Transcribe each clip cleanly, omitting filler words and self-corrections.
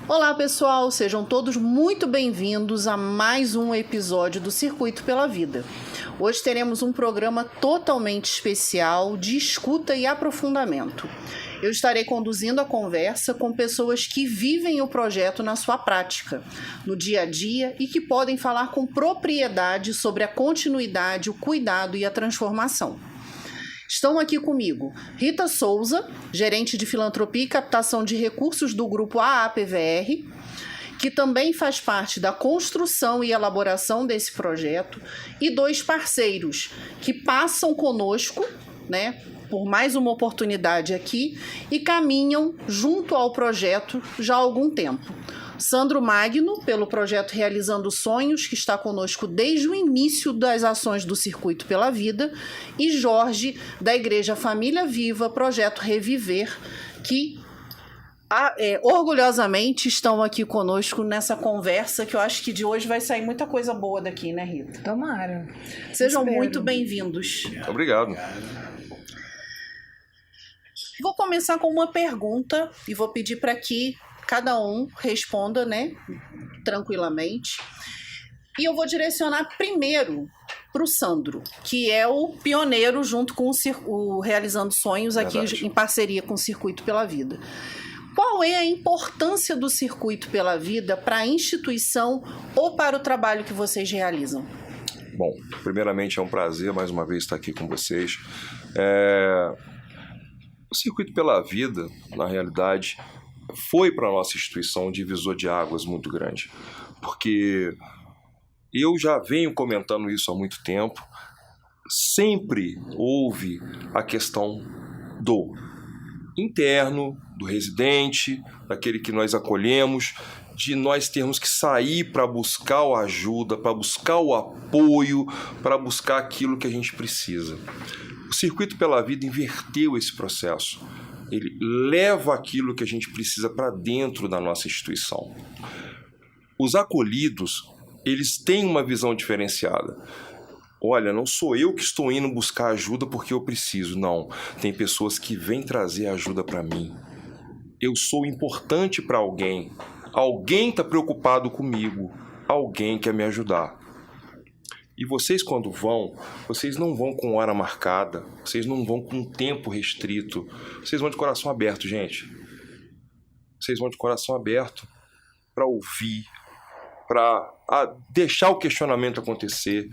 Olá pessoal, sejam todos muito bem-vindos a mais um episódio do Circuito pela Vida. Hoje teremos um programa totalmente especial de escuta e aprofundamento. Eu estarei conduzindo a conversa com pessoas que vivem o projeto na sua prática, no dia a dia e que podem falar com propriedade sobre a continuidade, o cuidado e a transformação. Estão aqui comigo Rita Souza, gerente de filantropia e captação de recursos do grupo AAPVR, que também faz parte da construção e elaboração desse projeto, e dois parceiros que passam conosco, por mais uma oportunidade aqui e caminham junto ao projeto já há algum tempo. Sandro Magno, pelo projeto Realizando Sonhos, que está conosco desde o início das ações do Circuito pela Vida, e Jorge, da Igreja Família Viva, projeto Reviver, que orgulhosamente estão aqui conosco nessa conversa, que eu acho que de hoje vai sair muita coisa boa daqui, né, Rita? Tomara. Sejam muito bem-vindos. Obrigado. Vou começar com uma pergunta e vou pedir para que cada um responda, tranquilamente. E eu vou direcionar primeiro para o Sandro, que é o pioneiro junto com o Realizando Sonhos aqui em parceria com o Circuito pela Vida. Qual é a importância do Circuito pela Vida para a instituição ou para o trabalho que vocês realizam? Bom, primeiramente é um prazer mais uma vez estar aqui com vocês. O Circuito pela Vida, na realidade, foi para a nossa instituição um divisor de águas muito grande, porque eu já venho comentando isso há muito tempo. Sempre houve a questão do interno, do residente, daquele que nós acolhemos, de nós termos que sair para buscar a ajuda, para buscar o apoio, para buscar aquilo que a gente precisa. O Circuito pela Vida inverteu esse processo. Ele leva aquilo que a gente precisa para dentro da nossa instituição. Os acolhidos, eles têm uma visão diferenciada. Olha, não sou eu que estou indo buscar ajuda porque eu preciso, não. Tem pessoas que vêm trazer ajuda para mim. Eu sou importante para alguém. Alguém está preocupado comigo. Alguém quer me ajudar. E vocês, quando vão, vocês não vão com hora marcada, vocês não vão com tempo restrito, vocês vão de coração aberto, gente. Vocês vão de coração aberto para ouvir, para deixar o questionamento acontecer.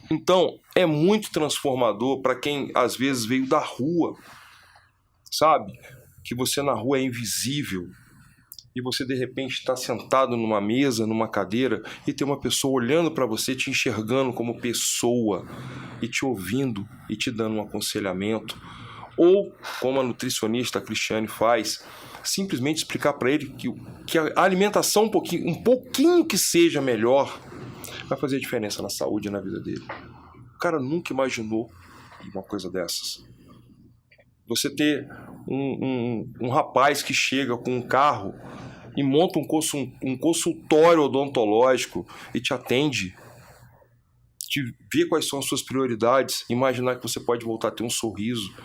Então, é muito transformador para quem, às vezes, veio da rua, sabe? Que você na rua é invisível. E você, de repente, está sentado numa mesa, numa cadeira, e tem uma pessoa olhando para você, te enxergando como pessoa, e te ouvindo, e te dando um aconselhamento. Ou, como a nutricionista Cristiane faz, simplesmente explicar para ele que a alimentação um pouquinho que seja melhor, vai fazer diferença na saúde e na vida dele. O cara nunca imaginou uma coisa dessas. Você ter um rapaz que chega com um carro e monta um consultório odontológico e te atende, te vê quais são as suas prioridades, imaginar que você pode voltar a ter um sorriso.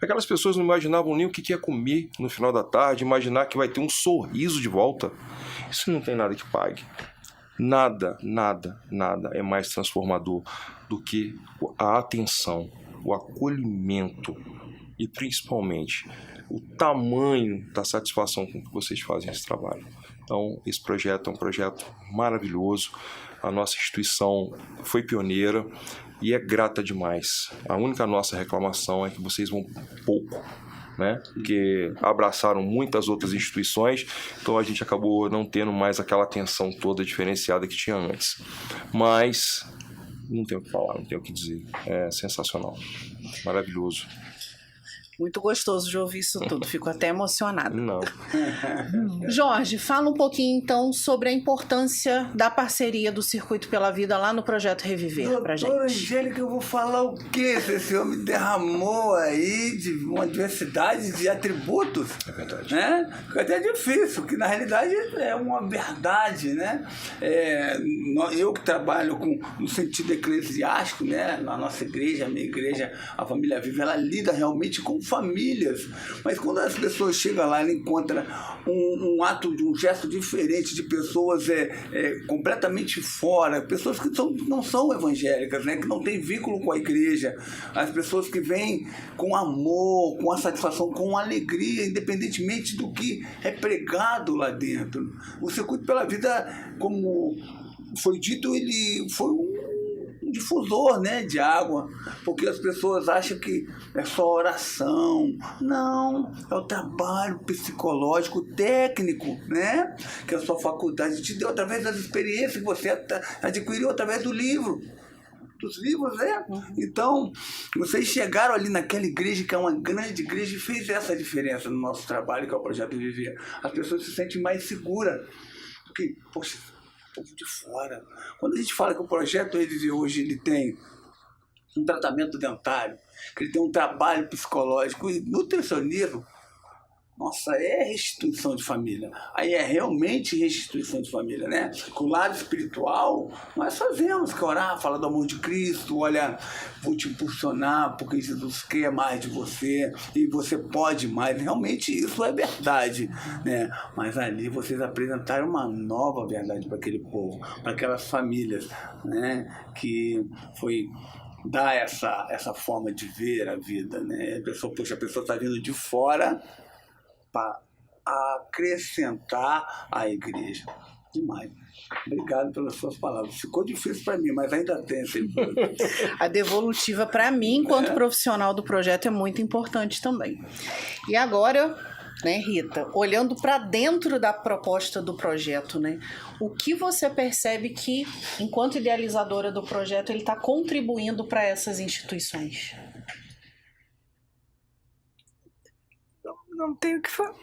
Aquelas pessoas não imaginavam nem o que ia comer no final da tarde, imaginar que vai ter um sorriso de volta. Isso não tem nada que pague. Nada, nada, nada é mais transformador do que a atenção, o acolhimento e, principalmente, o tamanho da satisfação com que vocês fazem esse trabalho. Então, esse projeto é um projeto maravilhoso. A nossa instituição foi pioneira e é grata demais. A única nossa reclamação é que vocês vão pouco, porque abraçaram muitas outras instituições, então a gente acabou não tendo mais aquela atenção toda diferenciada que tinha antes. Mas não tenho o que falar, não tenho o que dizer. É sensacional, maravilhoso. Muito gostoso de ouvir isso tudo, fico até emocionada. Não. Jorge, fala um pouquinho então sobre a importância da parceria do Circuito pela Vida lá no Projeto Reviver pra gente. Doutora Angélica, eu vou falar o quê? Esse homem derramou aí de uma diversidade de atributos. É verdade. Fica até difícil, que na realidade é uma verdade, eu que trabalho no sentido eclesiástico, na nossa igreja, a minha igreja, a Família Viva, ela lida realmente com famílias. Mas quando as pessoas chegam lá e encontram um ato, um gesto diferente de pessoas completamente fora, pessoas que não são evangélicas, né? Que não têm vínculo com a igreja, as pessoas que vêm com amor, com a satisfação, com alegria, independentemente do que é pregado lá dentro. O Circuito pela Vida, como foi dito, ele foi um difusor, né, de água, porque as pessoas acham que é só oração. Não, é o trabalho psicológico, técnico, né, que a sua faculdade te deu através das experiências que você adquiriu através dos livros, né? Então, vocês chegaram ali naquela igreja, que é uma grande igreja, e fez essa diferença no nosso trabalho, que é o Projeto Reviver. As pessoas se sentem mais seguras, porque, poxa, povo de fora. Quando a gente fala que o Projeto Reviver hoje ele tem um tratamento dentário, que ele tem um trabalho psicológico e nutricionismo, nossa, é restituição de família. Aí é realmente restituição de família, né? Com o lado espiritual, nós fazemos que orar, falar do amor de Cristo, olha, vou te impulsionar porque Jesus quer mais de você e você pode mais. Realmente isso é verdade, né? Mas ali vocês apresentaram uma nova verdade para aquele povo, para aquelas famílias, né? Que foi dar essa forma de ver a vida, né? A pessoa está vindo de fora para acrescentar à igreja. Demais. Obrigado pelas suas palavras. Ficou difícil para mim, mas ainda tem esse. A devolutiva, para mim, enquanto profissional do projeto, é muito importante também. E agora, né, Rita, olhando para dentro da proposta do projeto, né, o que você percebe que, enquanto idealizadora do projeto, ele está contribuindo para essas instituições? Não tenho o que falar.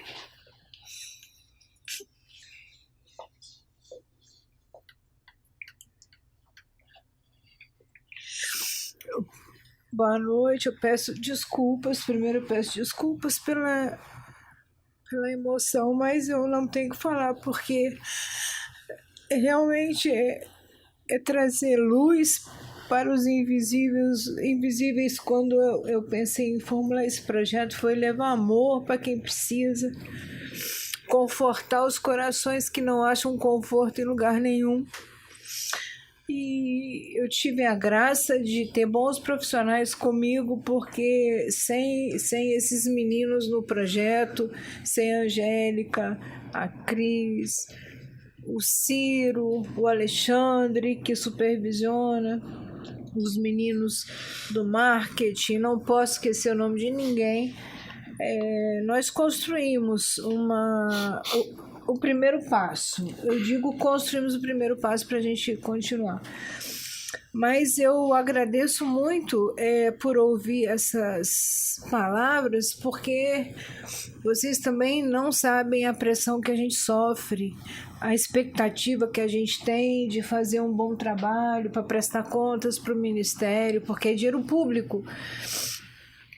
Boa noite, eu peço desculpas. Primeiro eu peço desculpas pela emoção, mas eu não tenho o que falar, porque realmente é trazer luz para os invisíveis. Quando eu pensei em formular esse projeto, foi levar amor para quem precisa, confortar os corações que não acham conforto em lugar nenhum. E eu tive a graça de ter bons profissionais comigo, porque sem esses meninos no projeto, sem a Angélica, a Cris, o Ciro, o Alexandre, que supervisiona, os meninos do marketing, não posso esquecer o nome de ninguém, nós construímos o primeiro passo. Eu digo construímos o primeiro passo para a gente continuar. Mas eu agradeço muito por ouvir essas palavras, porque vocês também não sabem a pressão que a gente sofre, a expectativa que a gente tem de fazer um bom trabalho, para prestar contas para o Ministério, porque é dinheiro público.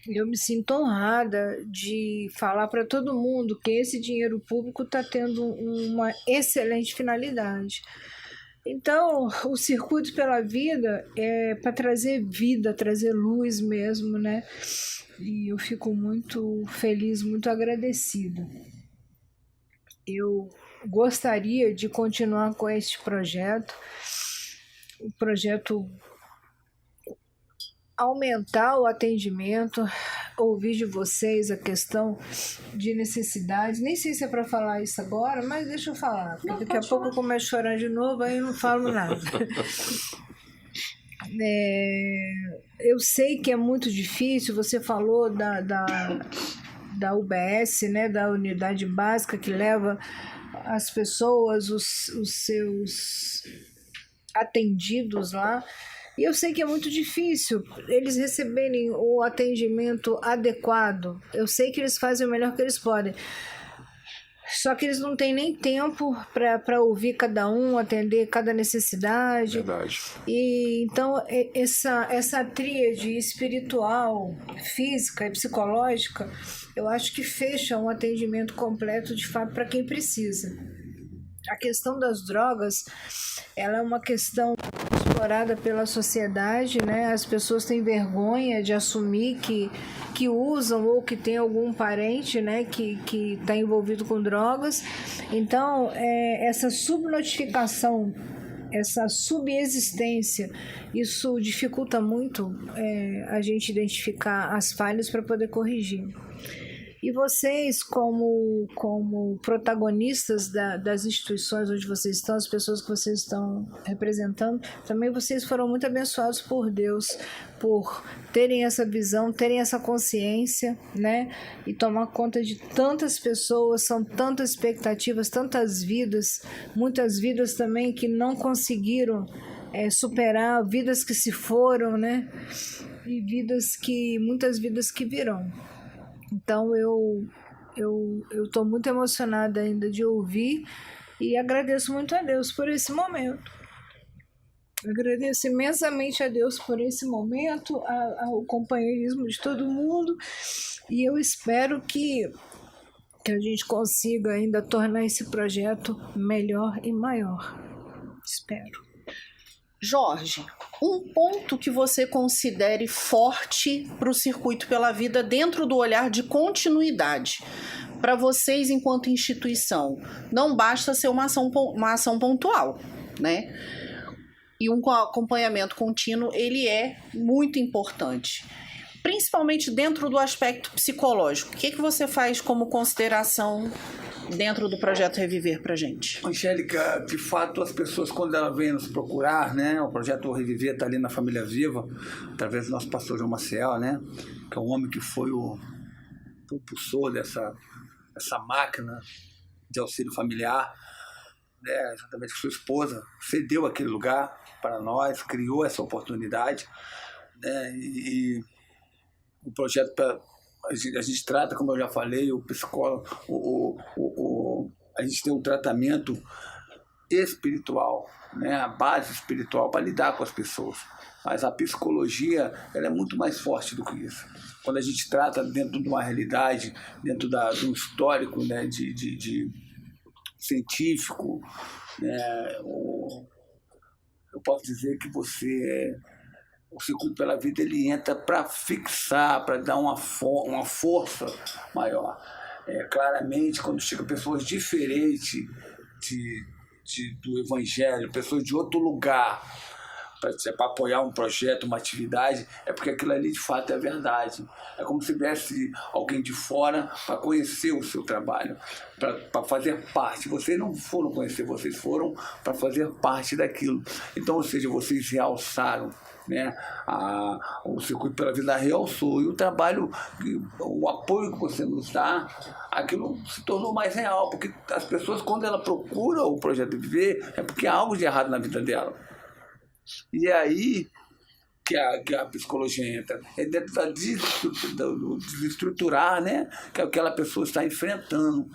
Eu me sinto honrada de falar para todo mundo que esse dinheiro público está tendo uma excelente finalidade. Então, o Circuito pela Vida é para trazer vida, trazer luz mesmo, né? E eu fico muito feliz, muito agradecida. Eu gostaria de continuar com este projeto, o projeto aumentar o atendimento, ouvir de vocês a questão de necessidades. Nem sei se é para falar isso agora, mas deixa eu falar, porque daqui a pouco eu começo a chorar de novo, aí eu não falo nada. Eu sei que é muito difícil, você falou da UBS, né, da unidade básica que leva as pessoas, os seus atendidos lá. E eu sei que é muito difícil eles receberem o atendimento adequado. Eu sei que eles fazem o melhor que eles podem. Só que eles não têm nem tempo para ouvir cada um, atender cada necessidade. Verdade. E então essa tríade espiritual, física e psicológica, eu acho que fecha um atendimento completo de fato para quem precisa. A questão das drogas, ela é uma questão explorada pela sociedade, né? As pessoas têm vergonha de assumir que usam ou que tem algum parente, né, que está envolvido com drogas. Então, essa subnotificação, essa subexistência, isso dificulta muito a gente identificar as falhas para poder corrigir. E vocês, como protagonistas das instituições onde vocês estão, as pessoas que vocês estão representando, também vocês foram muito abençoados por Deus, por terem essa visão, terem essa consciência, né? E tomar conta de tantas pessoas, são tantas expectativas, tantas vidas, muitas vidas também que não conseguiram superar, vidas que se foram, né? E muitas vidas que virão. Então, eu estou muito emocionada ainda de ouvir e agradeço muito a Deus por esse momento. Agradeço imensamente a Deus por esse momento, ao companheirismo de todo mundo, e eu espero que a gente consiga ainda tornar esse projeto melhor e maior. Espero. Jorge, um ponto que você considere forte para o Circuito pela Vida dentro do olhar de continuidade. Para vocês, enquanto instituição, não basta ser uma ação pontual, né? E um acompanhamento contínuo, ele é muito importante. Principalmente dentro do aspecto psicológico. O que você faz como consideração dentro do projeto Reviver pra gente? Angélica, de fato, as pessoas, quando elas vêm nos procurar, né, o projeto Reviver está ali na Família Viva, através do nosso pastor João Maciel, né, que é um homem que foi o propulsor dessa máquina de auxílio familiar, né, juntamente com sua esposa, cedeu aquele lugar para nós, criou essa oportunidade, né, e o projeto a gente trata, como eu já falei, o psicólogo, a gente tem um tratamento espiritual, né, a base espiritual para lidar com as pessoas. Mas a psicologia, ela é muito mais forte do que isso. Quando a gente trata dentro de uma realidade, dentro de um histórico, né, de científico, né, eu posso dizer que o Circuito pela Vida, ele entra para fixar, para dar uma força maior. Claramente, quando chegam pessoas diferentes do Evangelho, pessoas de outro lugar, para apoiar um projeto, uma atividade, é porque aquilo ali de fato é verdade. É como se viesse alguém de fora para conhecer o seu trabalho, para fazer parte. Vocês não foram conhecer, vocês foram para fazer parte daquilo. Então, ou seja, vocês realçaram, né? O Circuito pela Vida realçou, e o trabalho, o apoio que você nos dá, aquilo se tornou mais real, porque as pessoas, quando ela procura o projeto Viver, é porque há algo de errado na vida dela. E é aí que a psicologia entra, é dentro do desestruturar, né, que aquela pessoa está enfrentando.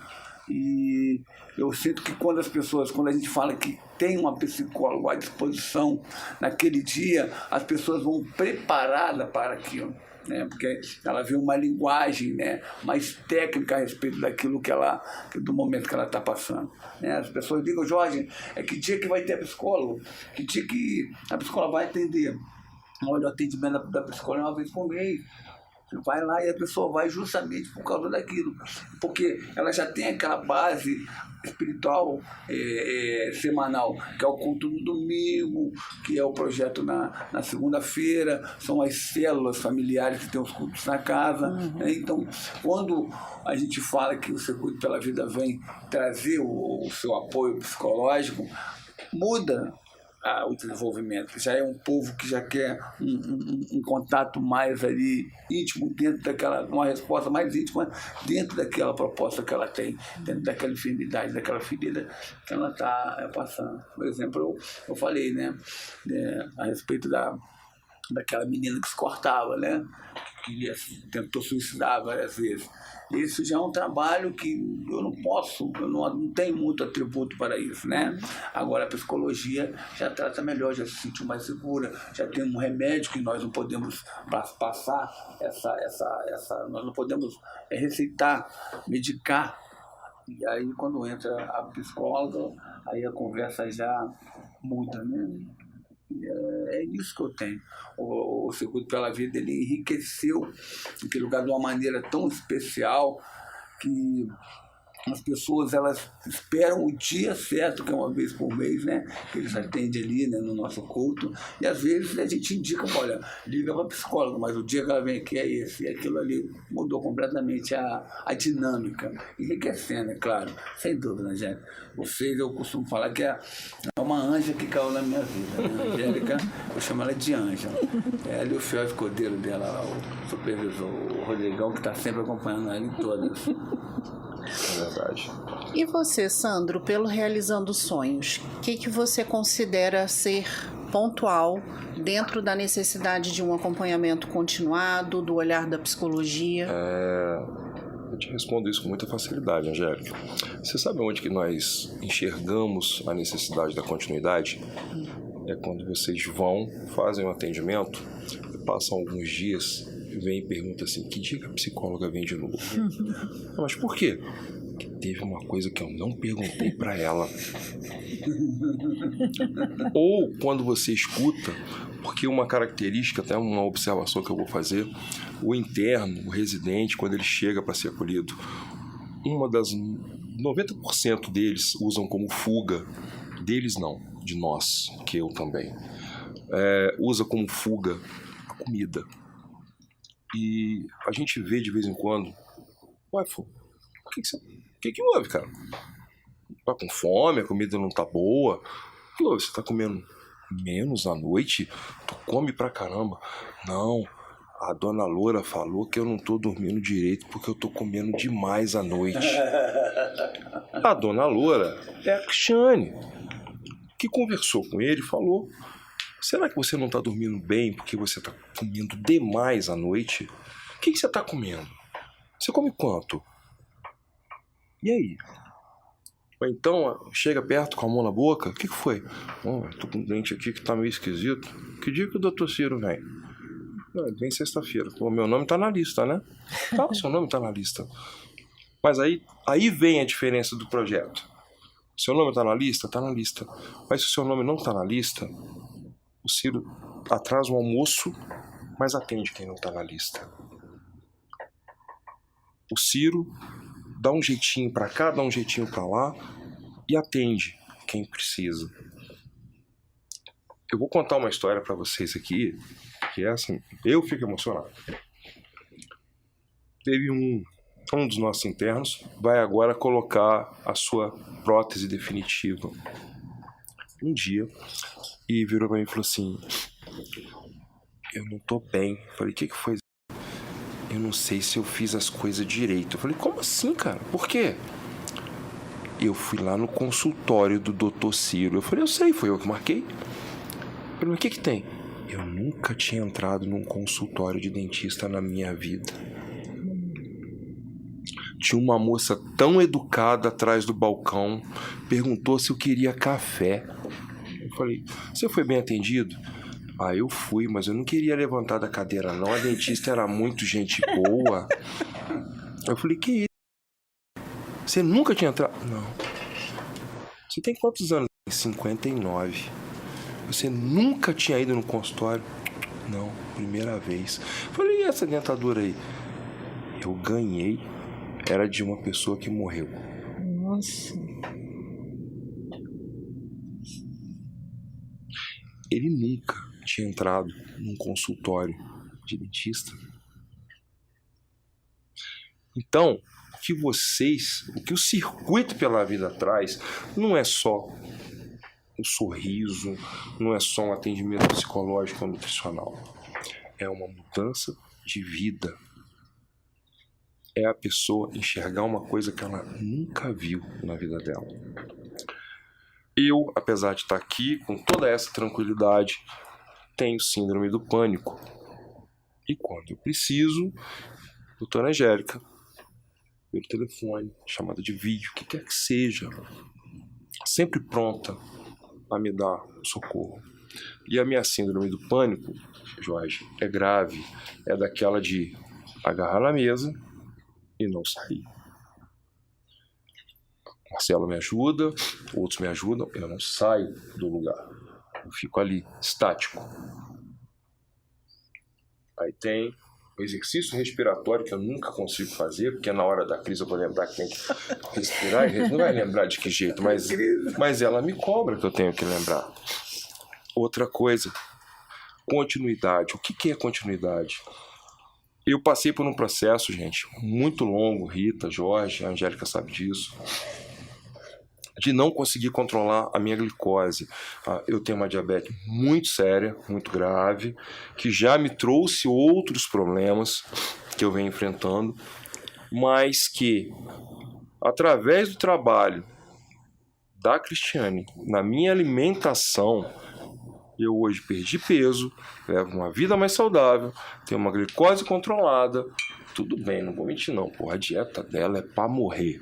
E eu sinto que quando a gente fala que tem uma psicóloga à disposição naquele dia, as pessoas vão preparadas para aquilo, né? Porque ela vê uma linguagem, né, mais técnica a respeito daquilo do momento que ela está passando, né? As pessoas digam: Jorge, que dia que vai ter psicólogo? Que dia que a psicóloga vai atender? Olha, o atendimento da psicóloga é uma vez por mês. Você vai lá e a pessoa vai justamente por causa daquilo, porque ela já tem aquela base espiritual semanal, que é o culto no domingo, que é o projeto na segunda-feira, são as células familiares que tem os cultos na casa. Né? Então, quando a gente fala que o Circuito pela Vida vem trazer o seu apoio psicológico, muda o desenvolvimento. Já é um povo que já quer um contato mais ali íntimo, dentro daquela, uma resposta mais íntima dentro daquela proposta que ela tem, dentro daquela enfermidade, daquela ferida que ela está passando. Por exemplo, eu falei, né, a respeito daquela menina que se cortava, né, que tentou suicidar várias vezes. Isso já é um trabalho que eu não tenho muito atributo para isso, né? Agora a psicologia já trata melhor, já se sentiu mais segura, já tem um remédio que nós não podemos passar nós não podemos receitar, medicar E aí, quando entra a psicóloga, aí a conversa já muda, né? É isso que eu tenho. O Circuito pela Vida, ele enriqueceu aquele lugar de uma maneira tão especial que as pessoas, elas esperam o dia certo, que é uma vez por mês, né? Que eles atendem ali, né, no nosso culto. E às vezes a gente indica, olha, liga para a psicóloga, mas o dia que ela vem aqui é esse. E aquilo ali mudou completamente a dinâmica. Enriquecendo, é claro. Sem dúvida, Angélica. Vocês, eu costumo falar que é uma anja que caiu na minha vida, né? A Angélica, eu chamo ela de anja. É ali o fiel escudeiro dela, o supervisor, o Rodrigão, que está sempre acompanhando ela em todas. É verdade. E você, Sandro, pelo Realizando Sonhos, o que você considera ser pontual dentro da necessidade de um acompanhamento continuado, do olhar da psicologia? Eu te respondo isso com muita facilidade, Angélica. Você sabe onde que nós enxergamos a necessidade da continuidade? É quando vocês vão, fazem um atendimento, passam alguns dias, vem e pergunta assim, que dia que a psicóloga vem de novo? Mas por quê? Porque teve uma coisa que eu não perguntei para ela. Ou quando você escuta, porque uma característica, até uma observação que eu vou fazer, o interno, o residente, quando ele chega para ser acolhido, uma das 90% deles usam como fuga, deles não, de nós, que eu também, usa como fuga a comida. E a gente vê de vez em quando, ué, o que houve, cara? Tá com fome, a comida não tá boa? O que houve? Você tá comendo menos à noite? Tu come pra caramba? Não, a dona Loura falou que eu não tô dormindo direito porque eu tô comendo demais à noite. A dona Loura é a Cristiane, que conversou com ele e falou, será que você não tá dormindo bem porque você tá comendo demais à noite? O que você tá comendo? Você come quanto? E aí? Ou então, chega perto com a mão na boca, o que foi? Tô com um dente aqui que tá meio esquisito. Que dia que o doutor Ciro vem? Vem sexta-feira. Pô, meu nome tá na lista, né? Tá, seu nome tá na lista. Mas aí vem a diferença do projeto. Seu nome tá na lista? Tá na lista. Mas se o seu nome não tá na lista, o Ciro atrasa o almoço, mas atende quem não tá na lista. O Ciro dá um jeitinho pra cá, dá um jeitinho pra lá e atende quem precisa. Eu vou contar uma história pra vocês aqui, que é assim, eu fico emocionado. Teve um dos nossos internos, vai agora colocar a sua prótese definitiva. Um dia, e virou pra mim e falou assim, eu não tô bem. Eu falei, o que foi? Eu não sei se eu fiz as coisas direito. Eu falei, como assim, cara? Por quê? Eu fui lá no consultório do Dr. Ciro. Eu falei, eu sei, foi eu que marquei. Eu falei, mas o que tem? Eu nunca tinha entrado num consultório de dentista na minha vida. Tinha uma moça tão educada atrás do balcão, perguntou se eu queria café. Eu falei, você foi bem atendido? Eu fui, mas eu não queria levantar da cadeira, não. A dentista era muito gente boa. Eu falei, que isso? Você nunca tinha entrado? Não. Você tem quantos anos? 59. Você nunca tinha ido no consultório? Não, primeira vez. Eu falei, e essa dentadura aí? Eu ganhei. Era de uma pessoa que morreu. Nossa. Ele nunca tinha entrado num consultório de dentista. Então, o que o Circuito pela Vida traz, não é só um sorriso, não é só um atendimento psicológico ou nutricional. É uma mudança de vida. É a pessoa enxergar uma coisa que ela nunca viu na vida dela. Eu, apesar de estar aqui com toda essa tranquilidade, tenho síndrome do pânico. E quando eu preciso, doutora Angélica, pelo telefone, chamada de vídeo, o que quer que seja, sempre pronta a me dar socorro. E a minha síndrome do pânico, Jorge, é grave. É daquela de agarrar na mesa e não sair. Marcelo me ajuda, outros me ajudam, eu não saio do lugar. Eu fico ali, estático. Aí tem o exercício respiratório que eu nunca consigo fazer, porque na hora da crise eu vou lembrar que tem que respirar, e não vai lembrar de que jeito, mas ela me cobra que eu tenho que lembrar. Outra coisa, continuidade. O que é continuidade? Eu passei por um processo, gente, muito longo, Rita, Jorge, a Angélica sabe disso, de não conseguir controlar a minha glicose. Eu tenho uma diabetes muito séria, muito grave, que já me trouxe outros problemas que eu venho enfrentando, mas que, através do trabalho da Cristiane, na minha alimentação, eu hoje perdi peso, levo uma vida mais saudável, tenho uma glicose controlada. Tudo bem, não vou mentir não, porra, a dieta dela é pra morrer.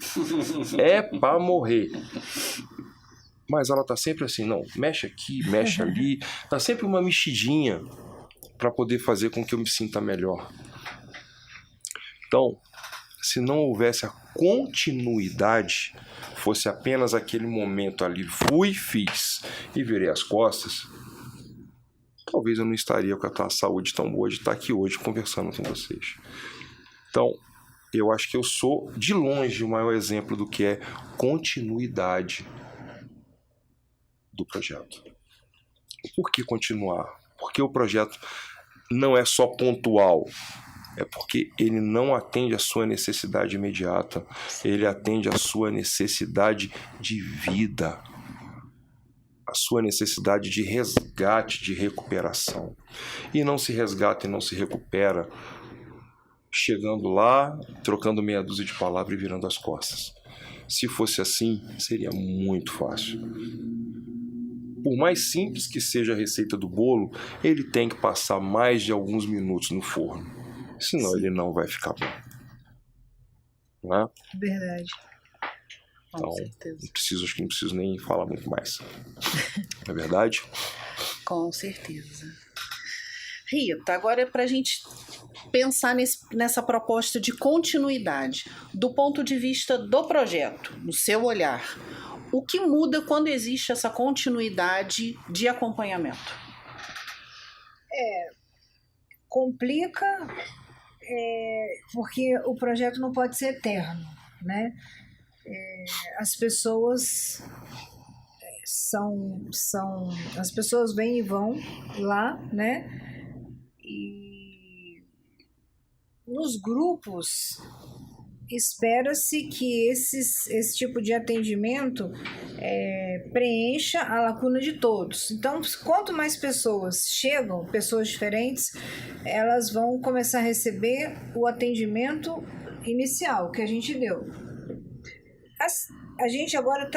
É pra morrer. Mas ela tá sempre assim, não, mexe aqui, mexe ali. Tá sempre uma mexidinha para poder fazer com que eu me sinta melhor. Então, se não houvesse a continuidade, fosse apenas aquele momento ali, fui, fiz e virei as costas, talvez eu não estaria com a saúde tão boa de estar aqui hoje conversando com vocês. Então, eu acho que eu sou, de longe, o maior exemplo do que é continuidade do projeto. Por que continuar? Porque o projeto não é só pontual, é porque ele não atende à sua necessidade imediata, ele atende à sua necessidade de vida, a sua necessidade de resgate, de recuperação. E não se resgata e não se recupera chegando lá, trocando meia dúzia de palavras e virando as costas. Se fosse assim, seria muito fácil. Por mais simples que seja a receita do bolo, ele tem que passar mais de alguns minutos no forno. Senão ele não vai ficar bom. Não é? Verdade. Então, acho que não preciso nem falar muito mais. Não é verdade? Com certeza. Rita, agora é para a gente pensar nessa proposta de continuidade, do ponto de vista do projeto, no seu olhar. O que muda quando existe essa continuidade de acompanhamento? Complica, porque o projeto não pode ser eterno, né? As pessoas as pessoas vêm e vão lá, né? E nos grupos espera-se que esse tipo de atendimento preencha a lacuna de todos. Então, quanto mais pessoas chegam, pessoas diferentes, elas vão começar a receber o atendimento inicial que a gente deu. A gente agora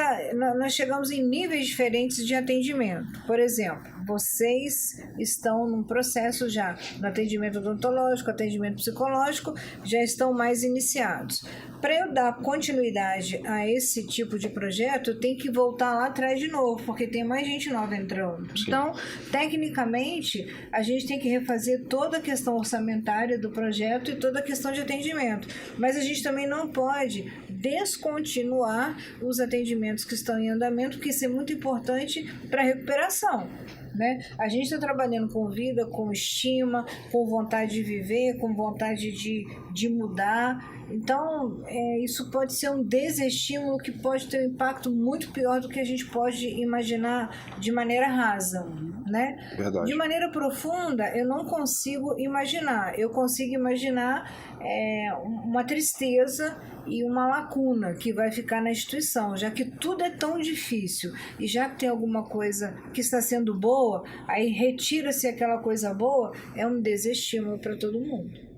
nós chegamos em níveis diferentes de atendimento. Por exemplo, vocês estão num processo já no atendimento odontológico, atendimento psicológico, já estão mais iniciados. Para eu dar continuidade a esse tipo de projeto, eu tenho que voltar lá atrás de novo, porque tem mais gente nova entrando. Sim. Então, tecnicamente, a gente tem que refazer toda a questão orçamentária do projeto e toda a questão de atendimento. Mas a gente também não pode descontinuar os atendimentos que estão em andamento, porque isso é muito importante para a recuperação, né? A gente está trabalhando com vida, com estima, com vontade de viver, com vontade de mudar. Então, isso pode ser um desestímulo que pode ter um impacto muito pior do que a gente pode imaginar de maneira rasa, né? Verdade. De maneira profunda, eu não consigo imaginar. Eu consigo imaginar uma tristeza e uma lacuna que vai ficar na instituição, já que tudo é tão difícil e já que tem alguma coisa que está sendo boa, aí retira-se aquela coisa boa, é um desestímulo para todo mundo.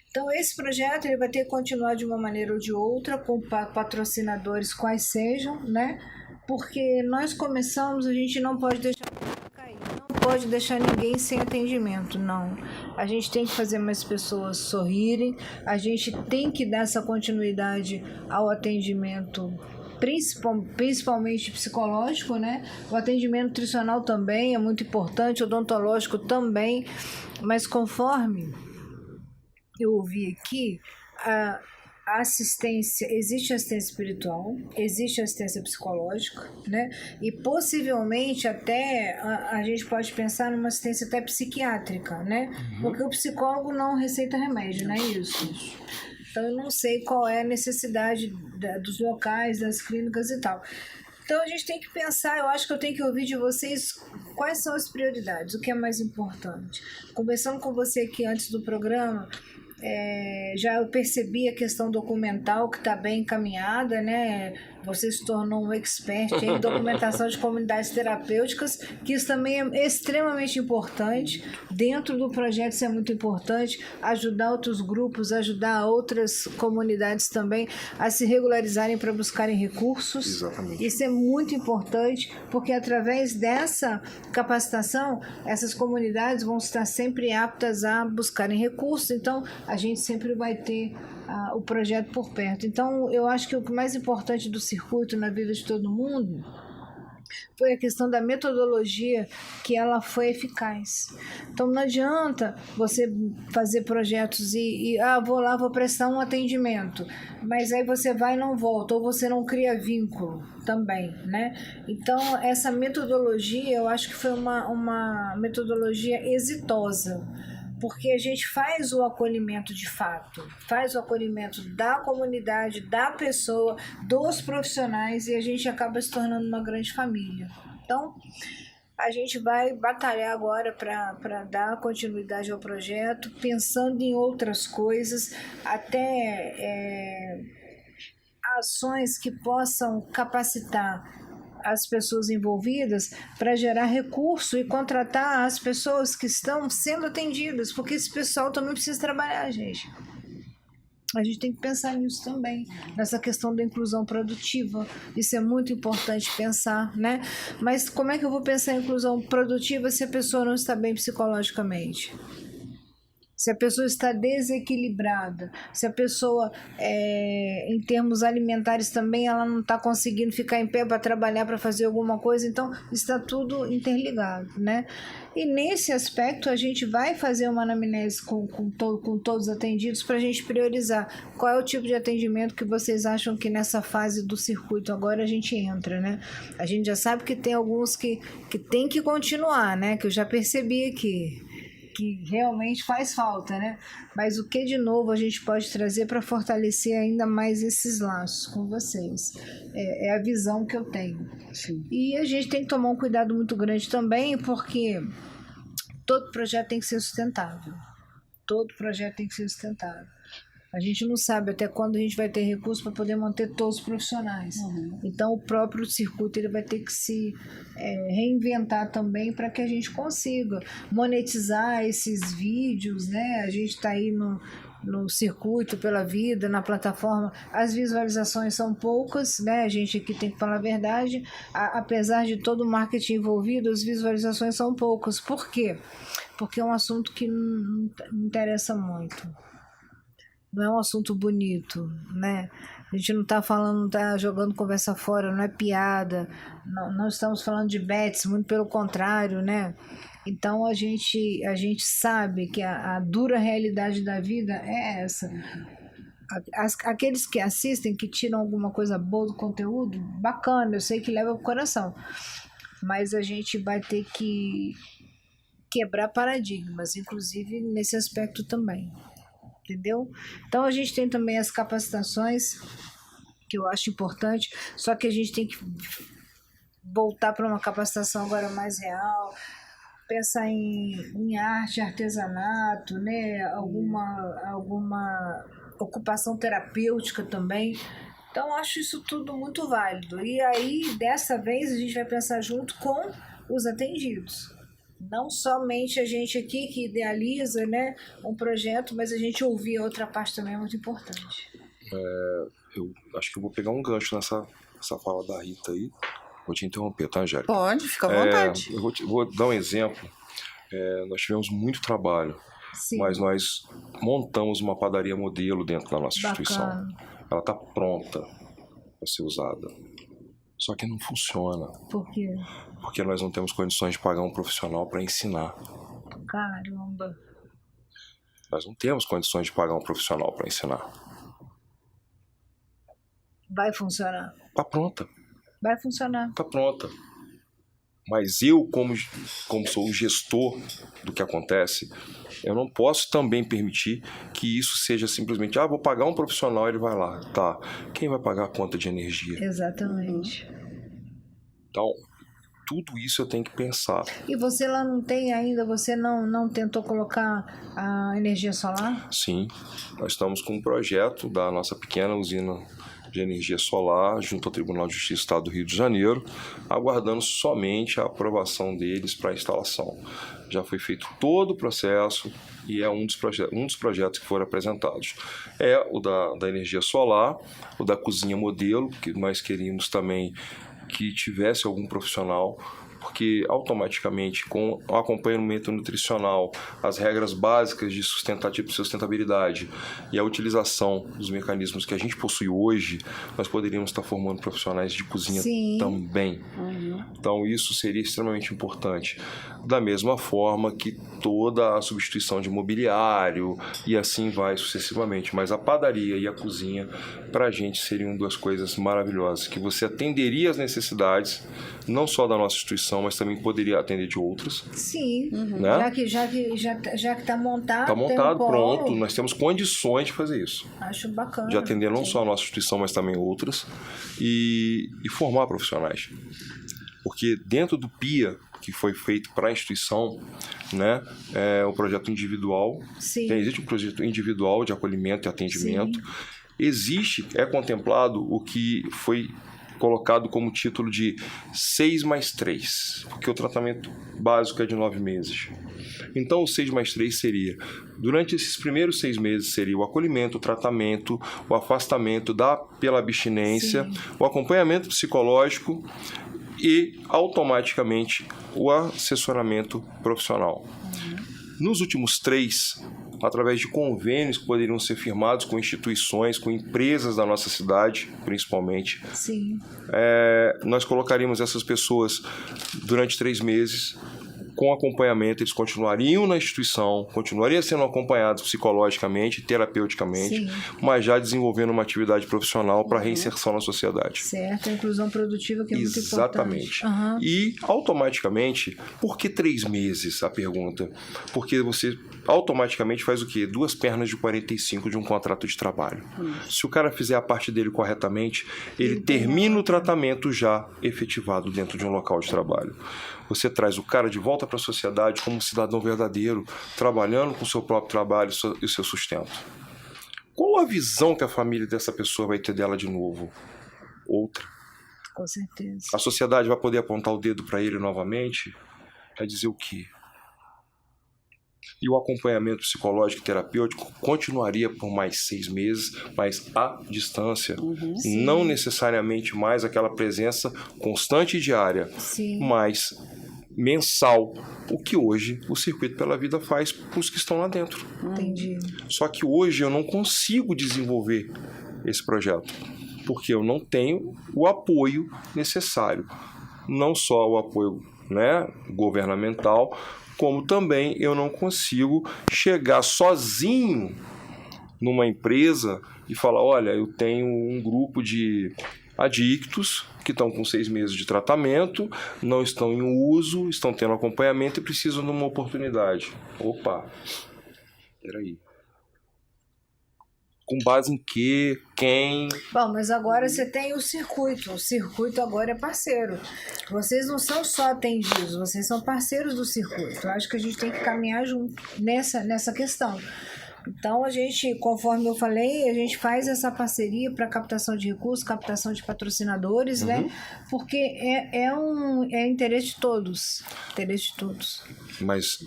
Então, esse projeto ele vai ter que continuar de uma maneira ou de outra, com patrocinadores quais sejam, né? Porque nós começamos, a gente não pode deixar cair, não pode deixar ninguém sem atendimento, não. A gente tem que fazer mais pessoas sorrirem, a gente tem que dar essa continuidade ao atendimento, principalmente psicológico, né? O atendimento nutricional também é muito importante, o odontológico também, mas conforme eu ouvi aqui, assistência, existe assistência espiritual, existe assistência psicológica, né? E possivelmente até a gente pode pensar numa assistência até psiquiátrica, né? Porque o psicólogo não receita remédio, não é isso? Então eu não sei qual é a necessidade dos locais, das clínicas e tal. Então a gente tem que pensar, eu acho que eu tenho que ouvir de vocês quais são as prioridades, o que é mais importante. Conversando com você aqui antes do programa, já eu percebi a questão documental que está bem encaminhada, né? Você se tornou um expert em documentação de comunidades terapêuticas, que isso também é extremamente importante. Dentro do projeto isso é muito importante, ajudar outros grupos, ajudar outras comunidades também a se regularizarem para buscarem recursos. Exatamente. Isso é muito importante, porque através dessa capacitação, essas comunidades vão estar sempre aptas a buscarem recursos, então a gente sempre vai ter o projeto por perto. Então, eu acho que o mais importante do circuito na vida de todo mundo foi a questão da metodologia, que ela foi eficaz. Então, não adianta você fazer projetos e vou lá, vou prestar um atendimento, mas aí você vai e não volta, ou você não cria vínculo também, né? Então, essa metodologia, eu acho que foi uma metodologia exitosa, porque a gente faz o acolhimento de fato, faz o acolhimento da comunidade, da pessoa, dos profissionais, e a gente acaba se tornando uma grande família. Então, a gente vai batalhar agora para dar continuidade ao projeto, pensando em outras coisas, até ações que possam capacitar as pessoas envolvidas para gerar recurso e contratar as pessoas que estão sendo atendidas, porque esse pessoal também precisa trabalhar, gente. A gente tem que pensar nisso também, nessa questão da inclusão produtiva. Isso é muito importante pensar, né? Mas como é que eu vou pensar em inclusão produtiva se a pessoa não está bem psicologicamente? Se a pessoa está desequilibrada, se a pessoa, em termos alimentares também, ela não está conseguindo ficar em pé para trabalhar, para fazer alguma coisa, então está tudo interligado, né? E nesse aspecto a gente vai fazer uma anamnese com todos os atendidos para a gente priorizar qual é o tipo de atendimento que vocês acham que nessa fase do circuito agora a gente entra, né? A gente já sabe que tem alguns que tem que continuar, né? Que eu já percebi aqui, que realmente faz falta, né? Mas o que de novo a gente pode trazer para fortalecer ainda mais esses laços com vocês? É a visão que eu tenho. Sim. E a gente tem que tomar um cuidado muito grande também, porque todo projeto tem que ser sustentável. Todo projeto tem que ser sustentável. A gente não sabe até quando a gente vai ter recursos para poder manter todos os profissionais. Então, o próprio circuito ele vai ter que se reinventar também para que a gente consiga monetizar esses vídeos, né? A gente está aí no circuito pela vida, na plataforma, as visualizações são poucas, né? A gente aqui tem que falar a verdade, apesar de todo o marketing envolvido, as visualizações são poucas. Por quê? Porque é um assunto que não interessa muito. Não é um assunto bonito, né? A gente não está falando, não está jogando conversa fora, não é piada, não estamos falando de bets, muito pelo contrário, né? Então a gente sabe que a dura realidade da vida é essa. Aqueles que assistem, que tiram alguma coisa boa do conteúdo, bacana, eu sei que leva pro coração, mas a gente vai ter que quebrar paradigmas, inclusive nesse aspecto também. Entendeu? Então a gente tem também as capacitações, que eu acho importante, só que a gente tem que voltar para uma capacitação agora mais real, pensar em arte, artesanato, né? Alguma ocupação terapêutica também. Então acho isso tudo muito válido. E aí, dessa vez, a gente vai pensar junto com os atendidos. Não somente a gente aqui que idealiza, né, um projeto, mas a gente ouvir a outra parte também é muito importante. Eu acho que eu vou pegar um gancho nessa fala da Rita aí. Vou te interromper, tá, Angélica? Pode, fica à vontade. Eu vou dar um exemplo. Nós tivemos muito trabalho, Sim. mas nós montamos uma padaria modelo dentro da nossa instituição. Bacana. Ela está pronta para ser usada. Só que não funciona. Por quê? Porque nós não temos condições de pagar um profissional para ensinar. Caramba. Nós não temos condições de pagar um profissional para ensinar. Vai funcionar. Tá pronta. Vai funcionar. Tá pronta. Mas eu, como sou o gestor do que acontece, eu não posso também permitir que isso seja simplesmente, vou pagar um profissional, ele vai lá. Tá, quem vai pagar a conta de energia? Exatamente. Então, tudo isso eu tenho que pensar. E você lá não tem ainda, você não tentou colocar a energia solar? Sim, nós estamos com um projeto da nossa pequena usina de energia solar junto ao Tribunal de Justiça do Estado do Rio de Janeiro, aguardando somente a aprovação deles para a instalação. Já foi feito todo o processo e é um dos projetos que foram apresentados. É o da energia solar, o da cozinha modelo, que nós queríamos também que tivesse algum profissional, porque automaticamente com o acompanhamento nutricional, as regras básicas de sustentabilidade e a utilização dos mecanismos que a gente possui hoje, nós poderíamos estar formando profissionais de cozinha Sim. também. Então isso seria extremamente importante. Da mesma forma que toda a substituição de mobiliário e assim vai sucessivamente. Mas a padaria e a cozinha, para a gente, seriam duas coisas maravilhosas, que você atenderia às necessidades, não só da nossa instituição, mas também poderia atender de outras. Sim, Né? já que está montado. Está montado, tem um pronto. polo. Nós temos condições de fazer isso. Acho bacana. De atender não só a nossa instituição, mas também outras. E formar profissionais. Porque dentro do PIA, que foi feito para a instituição, né, é o projeto individual. Sim. Existe um projeto individual de acolhimento e atendimento. É contemplado o que foi colocado como título de 6+3, porque o tratamento básico é de 9 meses. Então, o 6+3 seria, durante esses primeiros 6 meses, seria o acolhimento, o tratamento, o afastamento pela abstinência, o acompanhamento psicológico e, automaticamente, o assessoramento profissional. Nos últimos 3, através de convênios que poderiam ser firmados com instituições, com empresas da nossa cidade, principalmente, Sim. Nós colocaríamos essas pessoas durante 3 meses com acompanhamento, eles continuariam na instituição, continuariam sendo acompanhados psicologicamente, terapeuticamente, mas já desenvolvendo uma atividade profissional para reinserção na sociedade. Certo, a inclusão produtiva que é muito importante. Exatamente. E automaticamente, por que 3 meses? A pergunta. Porque você automaticamente faz o quê? 2 pernas de 45 de um contrato de trabalho. Se o cara fizer a parte dele corretamente, ele termina o tratamento já efetivado dentro de um local de trabalho. Você traz o cara de volta para a sociedade como um cidadão verdadeiro, trabalhando com o seu próprio trabalho e o seu sustento. Qual a visão que a família dessa pessoa vai ter dela de novo? Outra. Com certeza. A sociedade vai poder apontar o dedo para ele novamente? Vai dizer o quê? E o acompanhamento psicológico e terapêutico continuaria por mais 6 meses, mas à distância. Não necessariamente mais aquela presença constante e diária, mas mensal. O que hoje o Circuito pela Vida faz para os que estão lá dentro. Entendi. Só que hoje eu não consigo desenvolver esse projeto, porque eu não tenho o apoio necessário. Não só o apoio, né, governamental, como também eu não consigo chegar sozinho numa empresa e falar, olha, eu tenho um grupo de adictos que estão com 6 meses de tratamento, não estão em uso, estão tendo acompanhamento e precisam de uma oportunidade. Opa, peraí. Com base em quê? Quem? Bom, mas agora você tem o circuito. O circuito agora é parceiro. Vocês não são só atendidos, vocês são parceiros do circuito. Eu acho que a gente tem que caminhar junto nessa questão. Então, a gente, conforme eu falei, a gente faz essa parceria para captação de recursos, captação de patrocinadores, né? Porque é interesse de todos. Interesse de todos. Mas,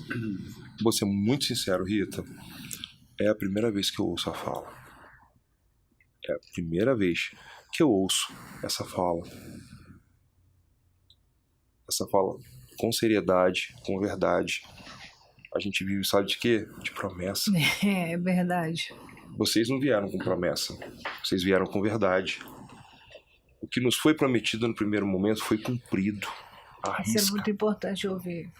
vou ser muito sincero, Rita, é a primeira vez que eu ouço a fala. É a primeira vez que eu ouço essa fala. Essa fala com seriedade, com verdade. A gente vive, sabe de quê? De promessa. É verdade. Vocês não vieram com promessa. Vocês vieram com verdade. O que nos foi prometido no primeiro momento foi cumprido. Isso é muito importante ouvir.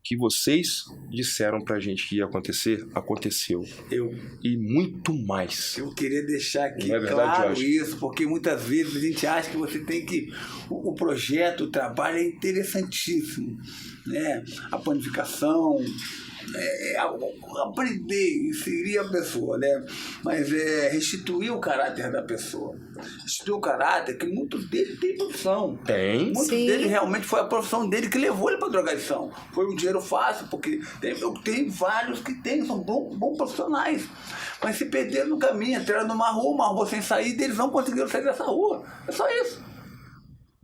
que vocês disseram pra gente que ia acontecer, aconteceu. Eu E muito mais. Eu queria deixar aqui Não é verdade, claro Jorge? isso, porque muitas vezes a gente acha que você tem que... O projeto, o trabalho é interessantíssimo, né? A planificação, aprender, inserir a pessoa, né? Mas restituir o caráter da pessoa. Restituir o caráter, que muitos deles têm profissão. Tem. Muitos Sim. deles realmente foi a profissão dele que levou ele para a drogadição. Foi um dinheiro fácil, porque eu tenho vários que são bons profissionais. Mas se perderam no caminho, entraram uma rua sem saída, eles não conseguiram sair dessa rua. É só isso.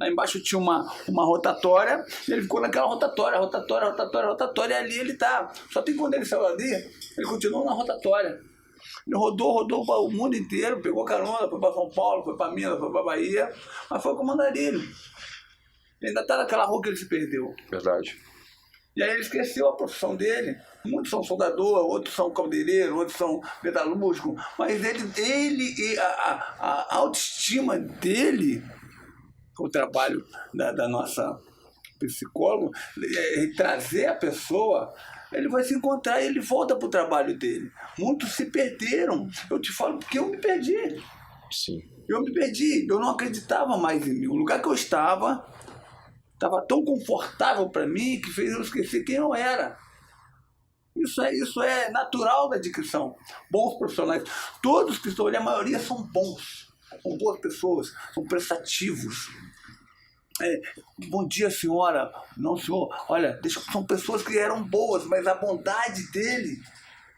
Lá embaixo tinha uma rotatória, e ele ficou naquela rotatória, e ali ele tá. Só que quando ele saiu ali, ele continuou na rotatória. Ele rodou o mundo inteiro, pegou carona, foi para São Paulo, foi para Minas, foi para Bahia, mas foi com o mandarilho. Ele ainda está naquela rua que ele se perdeu. Verdade. E aí ele esqueceu a profissão dele. Muitos são soldador, outros são caldeireiro, outros são metalúrgico, mas a autoestima dele, o trabalho da nossa psicóloga, trazer a pessoa, ele vai se encontrar e ele volta para o trabalho dele. Muitos se perderam. Eu te falo porque eu me perdi. Sim. Eu me perdi. Eu não acreditava mais em mim. O lugar que eu estava tão confortável para mim que fez eu esquecer quem eu era. Isso é natural da adicção. Bons profissionais. Todos que estão ali, a maioria são bons. São boas pessoas, são prestativos. Bom dia, senhora. Não, senhor. Olha, são pessoas que eram boas, mas a bondade dele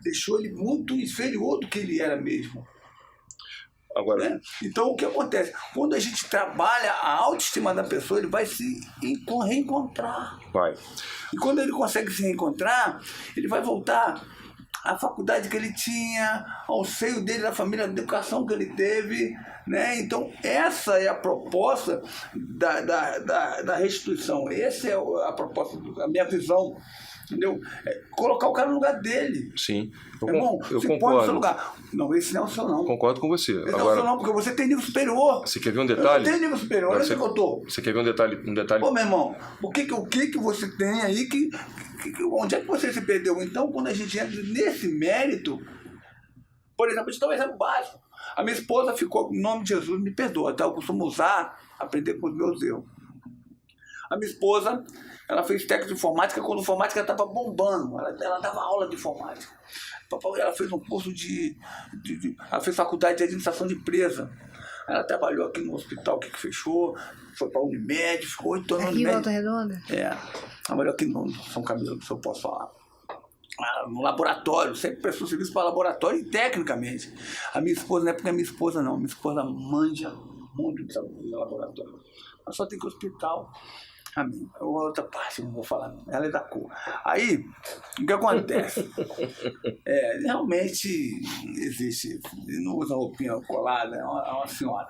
deixou ele muito inferior do que ele era mesmo. Agora, Né? Então, o que acontece? Quando a gente trabalha a autoestima da pessoa, ele vai se reencontrar. vai. E quando ele consegue se reencontrar, ele vai voltar à faculdade que ele tinha, ao seio dele, da família, da educação que ele teve, né? Então, essa é a proposta da restituição. Essa é a proposta, a minha visão. Entendeu? Colocar o cara no lugar dele. Sim. Irmão, Eu se põe no seu concordo. lugar. Não, esse não é o seu, não. Concordo com você. Esse não é o seu, não, porque você tem nível superior. Você quer ver um Eu detalhe? não tenho nível superior, olha Você- onde que eu tô. Você quer ver um detalhe? Pô, meu irmão, o que você tem aí onde é que você se perdeu? Então, quando a gente entra nesse mérito, por exemplo, eu te dou um exemplo básico. A minha esposa ficou, em nome de Jesus, me perdoa, tá? Eu costumo aprender com os meus erros. A minha esposa, ela fez técnico de informática quando a informática estava bombando. Ela dava aula de informática. Ela fez um curso ela fez faculdade de administração de empresa. Ela trabalhou aqui no hospital que fechou, foi para a Unimed, ficou 8 anos na Aqui em Unimed. Volta Redonda? Trabalhou aqui no São Camilo, se eu posso falar. No laboratório, sempre prestou serviço para laboratório e tecnicamente. A minha esposa, não é porque é minha esposa não, minha esposa manja muito de laboratório. Mas só tem que ir ao hospital. Amém. Outra parte, não vou falar. Ela é da cor. Aí, o que acontece? Realmente existe. Não usa roupinha colada, é uma senhora.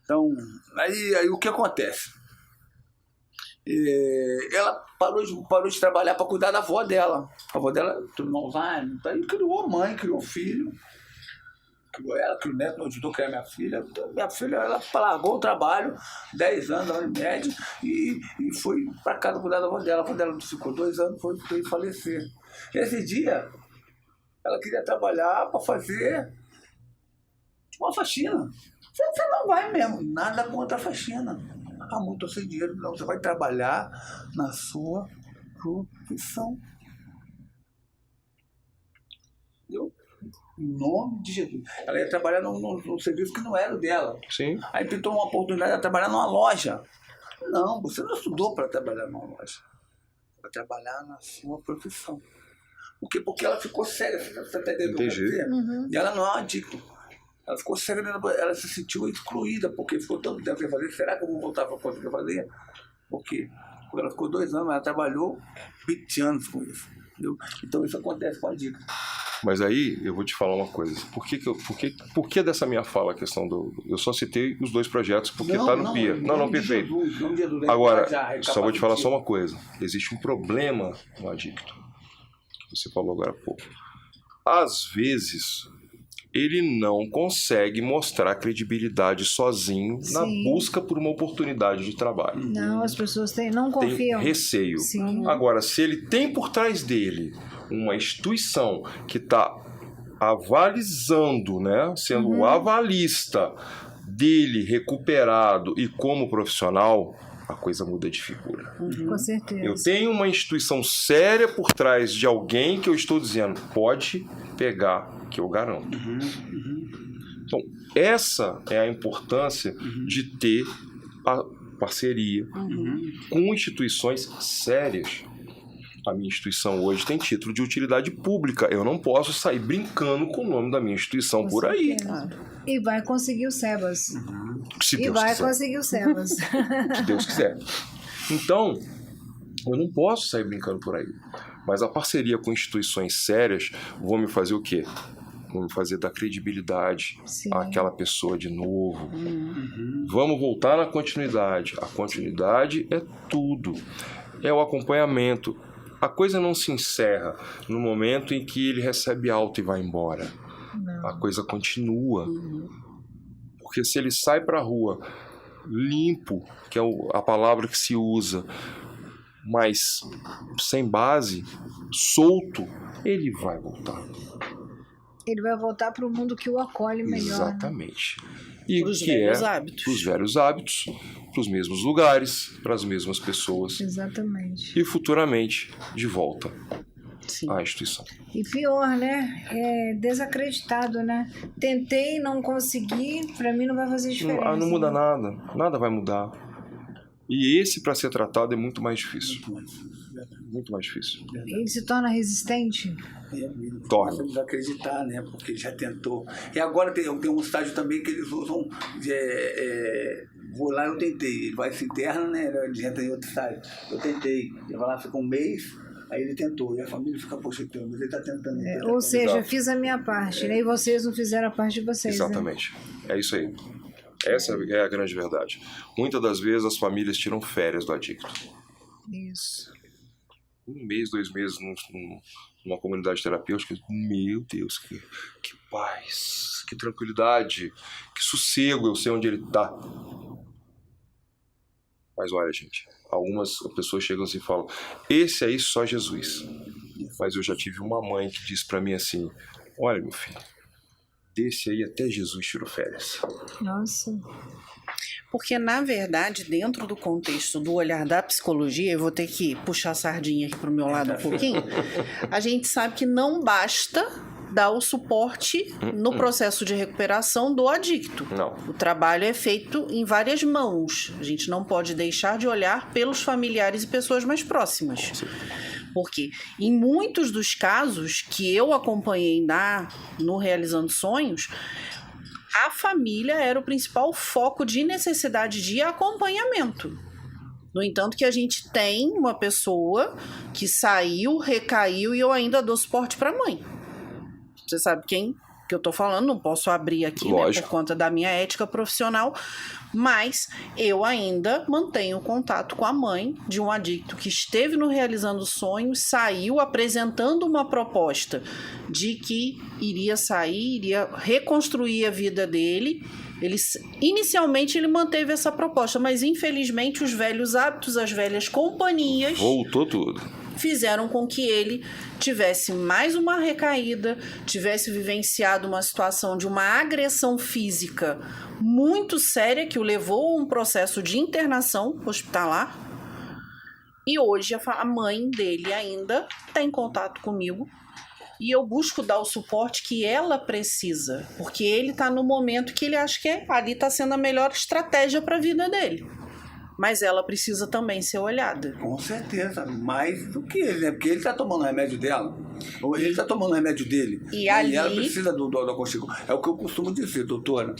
Então, aí o que acontece? Ela parou de trabalhar para cuidar da avó dela. A avó dela, tudo no Alzheimer. Aí criou a mãe, criou o filho. Criou ela, criou o neto, não ajudou a criar minha filha. Então, minha filha, ela largou o trabalho, 10 anos na Unimed, e foi para casa cuidar da avó dela. A avó dela ficou 2 anos, foi falecer. Esse dia, ela queria trabalhar para fazer uma faxina. Você não vai mesmo, nada contra a faxina. Ah, muito sem dinheiro. Não, você vai trabalhar na sua profissão. Entendeu? Em nome de Jesus. Ela ia trabalhar num serviço que não era o dela. Sim. Aí pintou uma oportunidade de trabalhar numa loja. Não, você não estudou para trabalhar numa loja. Para trabalhar na sua profissão. Por quê? Porque ela ficou cega. Você está entendendo o que eu quero dizer? Uhum. E ela não é uma adicta. Ela ficou cega, ela se sentiu excluída, porque ficou tanto tempo sem fazer. Será que eu vou voltar para conseguir fazer? Por quê? Porque ela ficou 2 anos, ela trabalhou 20 anos com isso. Entendeu? Então isso acontece com a dica. Mas aí eu vou te falar uma coisa. Por que dessa minha fala a questão eu só citei os 2 projetos porque está no PIA. Não, perfeito. Jesus, Agora, só vou te falar só uma coisa. Existe um problema no adicto, que você falou agora há pouco. Às vezes, ele não consegue mostrar credibilidade sozinho na Sim. busca por uma oportunidade de trabalho. Não, as pessoas não Tem confiam. receio. Sim. Agora, se ele tem por trás dele uma instituição que está avalizando, né, sendo o avalista dele recuperado e como profissional, a coisa muda de figura. Com certeza. Eu tenho uma instituição séria por trás de alguém que eu estou dizendo, pode pegar, que eu garanto. Então, essa é a importância de ter a parceria com instituições sérias. A minha instituição hoje tem título de utilidade pública. Eu não posso sair brincando com o nome da minha instituição Com por aí. certeza. E vai conseguir o SEBAS. Se E Deus vai quiser. conseguir o SEBAS. Se Deus quiser. Então, eu não posso sair brincando por aí. Mas a parceria com instituições sérias vão me fazer o quê? Vão me fazer dar credibilidade Sim. àquela pessoa de novo. Vamos voltar na continuidade. A continuidade é tudo. É o acompanhamento. A coisa não se encerra no momento em que ele recebe alta e vai embora. Não. A coisa continua. Porque se ele sai para a rua limpo, que é a palavra que se usa, mas sem base, solto, ele vai voltar. Ele vai voltar para o mundo que o acolhe melhor. Né? Exatamente. E Pros que velhos é hábitos. para os velhos hábitos, para os mesmos lugares, para as mesmas pessoas Exatamente. e futuramente de volta Sim. à instituição. E pior, né? É desacreditado, né? Tentei, não consegui, para mim não vai fazer diferença. Não muda né? nada, nada vai mudar. E esse, para ser tratado, é muito mais difícil. Muito mais difícil. Ele se torna resistente. Torna. Começa a desacreditar, né? Porque ele já tentou. E agora tem um estágio também que eles usam. Vou lá, eu tentei. Ele vai se interna, né? Ele entra em outro estágio. Eu tentei. Ele vai lá, fica um mês. Aí ele tentou. E a família fica, poxa, mas ele está tentando. Ou seja, Exato. fiz a minha parte, né? E vocês não fizeram a parte de vocês. Né? Exatamente. É isso aí. Essa é a grande verdade. Muitas das vezes as famílias tiram férias do adicto. Isso. 1 mês, 2 meses numa comunidade terapêutica. Meu Deus, que paz, que tranquilidade, que sossego, eu sei onde ele está. Mas olha, gente, algumas pessoas chegam assim e falam, esse aí só Jesus. Mas eu já tive uma mãe que disse para mim assim, olha meu filho, desse aí até Jesus tirou férias. Nossa. Porque, na verdade, dentro do contexto do olhar da psicologia, eu vou ter que puxar a sardinha aqui para o meu lado um pouquinho, a gente sabe que não basta dar o suporte no processo de recuperação do adicto. Não. O trabalho é feito em várias mãos. A gente não pode deixar de olhar pelos familiares e pessoas mais próximas. Porque em muitos dos casos que eu acompanhei no Realizando Sonhos, a família era o principal foco de necessidade de acompanhamento. No entanto, que a gente tem uma pessoa que saiu, recaiu e eu ainda dou suporte para a mãe. Você sabe quem que eu tô falando, não posso abrir aqui, né, por conta da minha ética profissional, mas eu ainda mantenho contato com a mãe de um adicto que esteve no Realizando Sonhos, saiu apresentando uma proposta de que iria sair, iria reconstruir a vida dele. Inicialmente ele manteve essa proposta, mas infelizmente os velhos hábitos, as velhas companhias... Voltou tudo. Fizeram com que ele tivesse mais uma recaída, tivesse vivenciado uma situação de uma agressão física muito séria, que o levou a um processo de internação hospitalar. E hoje a mãe dele ainda tem contato comigo. E eu busco dar o suporte que ela precisa, porque ele está no momento que ele acha que ali está sendo a melhor estratégia para a vida dele. Mas ela precisa também ser olhada. Com certeza, mais do que ele, né? Porque ele está tomando o remédio dela, ou ele está tomando o remédio dele. E ali... ela precisa do aconchego. É o que eu costumo dizer, doutora.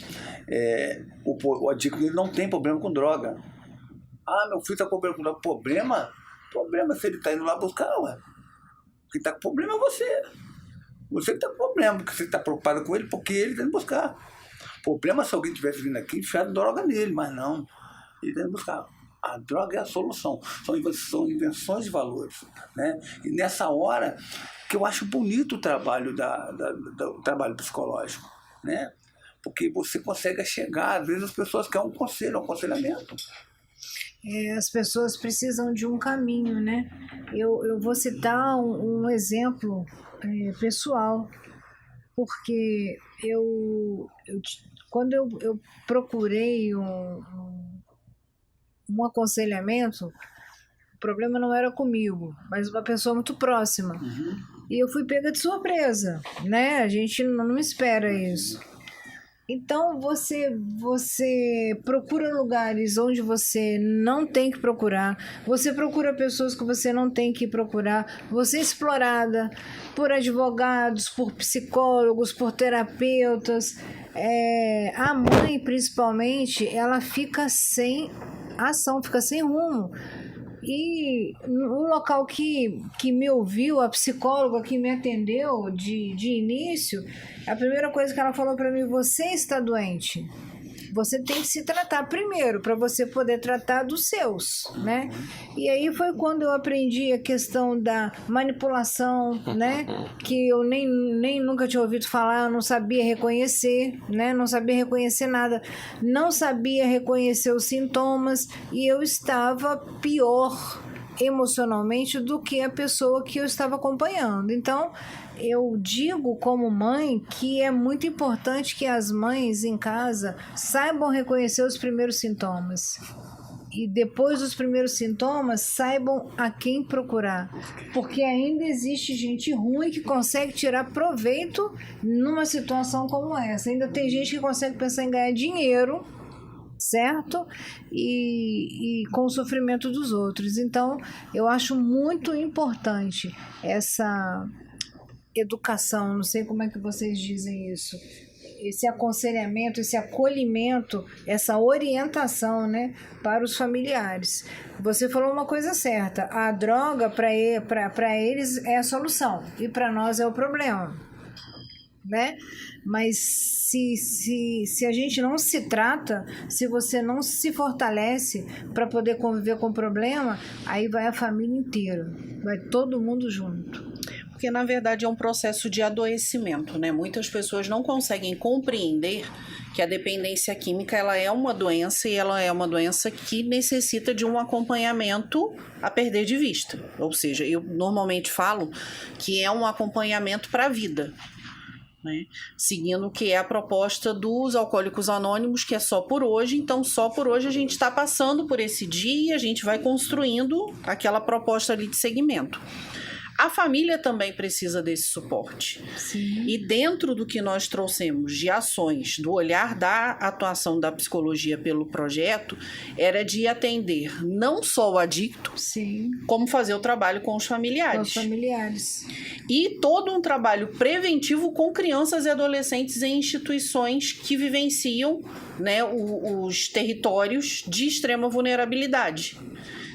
O adicto ele não tem problema com droga. Ah, meu filho está com problema com droga. Problema se ele está indo lá buscar, ué. Quem está com problema é você. Você que está com problema, porque você está preocupado com ele, porque ele está indo buscar. Problema se alguém tivesse vindo aqui e enfiado droga nele, mas não. Ele está indo buscar. A droga é a solução. São invenções de valores. Né? E nessa hora que eu acho bonito o trabalho, do trabalho psicológico. né? Porque você consegue chegar, às vezes as pessoas querem um conselho, um aconselhamento. As pessoas precisam de um caminho, né? Eu vou citar um exemplo pessoal, porque quando eu procurei um aconselhamento, o problema não era comigo, mas uma pessoa muito próxima. E eu fui pega de surpresa, né? A gente não espera isso. Então, você procura lugares onde você não tem que procurar, você procura pessoas que você não tem que procurar, você é explorada por advogados, por psicólogos, por terapeutas. A mãe, principalmente, ela fica sem ação, fica sem rumo. E o local que me ouviu, a psicóloga que me atendeu de início, a primeira coisa que ela falou para mim: você está doente. Você tem que se tratar primeiro, para você poder tratar dos seus, né? E aí foi quando eu aprendi a questão da manipulação, né? Que eu nem nunca tinha ouvido falar, eu não sabia reconhecer, né? Não sabia reconhecer nada, não sabia reconhecer os sintomas, e eu estava pior emocionalmente do que a pessoa que eu estava acompanhando. Então, eu digo como mãe que é muito importante que as mães em casa saibam reconhecer os primeiros sintomas. E depois dos primeiros sintomas, saibam a quem procurar. Porque ainda existe gente ruim que consegue tirar proveito numa situação como essa. Ainda tem gente que consegue pensar em ganhar dinheiro, certo? E com o sofrimento dos outros. Então, eu acho muito importante essa educação, não sei como é que vocês dizem isso, esse aconselhamento, esse acolhimento, essa orientação, né, para os familiares. Você falou uma coisa certa: a droga para eles é a solução e para nós é o problema, né? Mas se a gente não se trata, se você não se fortalece para poder conviver com o problema, aí vai a família inteira, vai todo mundo junto. Porque, na verdade, é um processo de adoecimento, né? Muitas pessoas não conseguem compreender que a dependência química ela é uma doença, e ela é uma doença que necessita de um acompanhamento a perder de vista. Ou seja, eu normalmente falo que é um acompanhamento para a vida, né? Seguindo o que é a proposta dos Alcoólicos Anônimos, que é só por hoje. Então, só por hoje a gente está passando por esse dia e a gente vai construindo aquela proposta ali de segmento. A família também precisa desse suporte. Sim. E dentro do que nós trouxemos de ações, do olhar da atuação da psicologia pelo projeto, era de atender não só o adicto, Sim. como fazer o trabalho com os familiares. Com os familiares. E todo um trabalho preventivo com crianças e adolescentes em instituições que vivenciam, né, os territórios de extrema vulnerabilidade.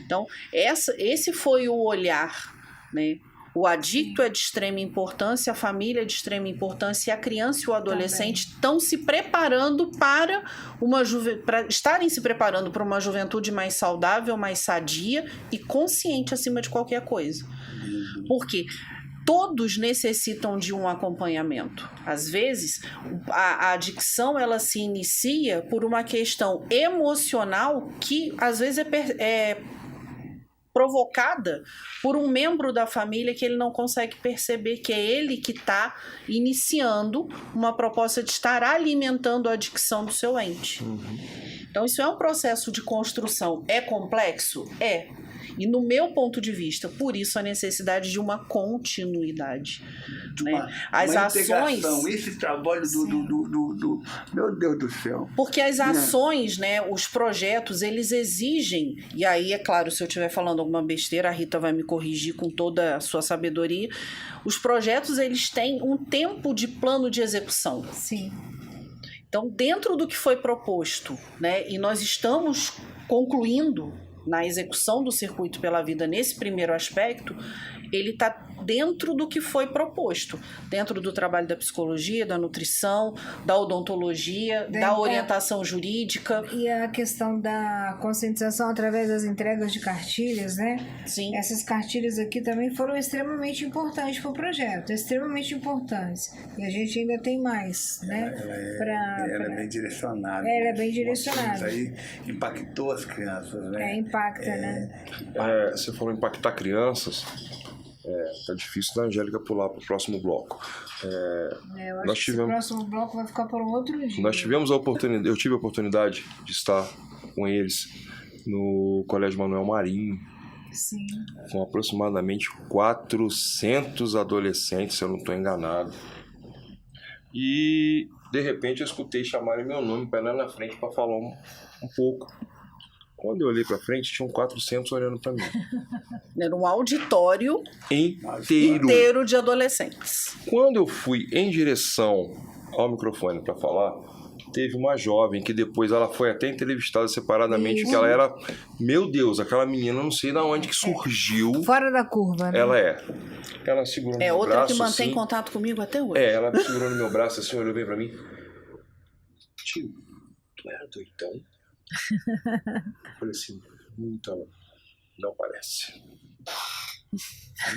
Então, esse foi o olhar, né? O adicto é de extrema importância, a família é de extrema importância, e a criança e o adolescente estão se preparando para estarem se preparando para uma juventude mais saudável, mais sadia e consciente acima de qualquer coisa. Porque todos necessitam de um acompanhamento. Às vezes, a adicção ela se inicia por uma questão emocional que às vezes é provocada por um membro da família que ele não consegue perceber que é ele que está iniciando uma proposta de estar alimentando a adicção do seu ente. Então, isso é um processo de construção. É complexo? É. E no meu ponto de vista, por isso a necessidade de uma continuidade. As ações. Esse trabalho do meu Deus do céu. Porque as ações, né, os projetos, eles exigem, e aí, é claro, se eu estiver falando alguma besteira, a Rita vai me corrigir com toda a sua sabedoria. Os projetos, eles têm um tempo de plano de execução. Sim. Então, dentro do que foi proposto, né, e nós estamos concluindo na execução do Circuito pela Vida nesse primeiro aspecto, ele está dentro do que foi proposto, dentro do trabalho da psicologia, da nutrição, da odontologia, da orientação jurídica. E a questão da conscientização através das entregas de cartilhas, né? Sim. Essas cartilhas aqui também foram extremamente importantes para o projeto, extremamente importantes. E a gente ainda tem mais, né? Ela é bem direcionada. Ela é bem direcionada. Isso aí impactou as crianças, né? Impacta, né? Você falou impactar crianças. Tá difícil da Angélica pular para o próximo bloco. Eu acho que o próximo bloco vai ficar por um outro dia. Nós tivemos a oportunidade, eu tive a oportunidade de estar com eles no Colégio Manuel Marinho. Sim. Com aproximadamente 400 adolescentes, se eu não estou enganado. E, de repente, eu escutei chamarem meu nome para ir lá na frente para falar um pouco. Quando eu olhei para frente, tinham 400 olhando para mim. Era um auditório inteiro de adolescentes. Quando eu fui em direção ao microfone para falar, teve uma jovem que depois ela foi até entrevistada separadamente, que ela era, meu Deus, aquela menina, não sei de onde que surgiu. Fora da curva, né? Ela segurou no meu braço. É outra que mantém assim, contato comigo até hoje. Ela segurou no meu braço assim, olhou bem para mim. Tio, tu era doidão? Eu falei assim, então, não parece.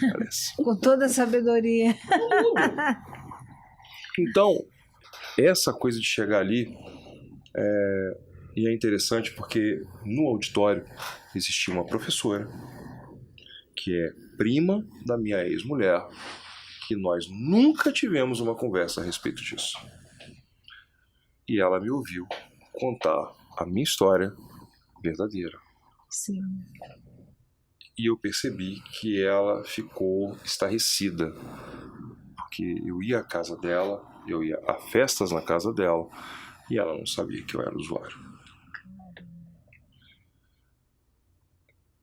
Não parece. Com toda a sabedoria. Então, essa coisa de chegar ali, e é interessante porque no auditório existia uma professora, que é prima da minha ex-mulher, que nós nunca tivemos uma conversa a respeito disso. E ela me ouviu contar a minha história verdadeira. Sim. E eu percebi que ela ficou estarrecida, porque eu ia à casa dela, eu ia a festas na casa dela, e ela não sabia que eu era usuário.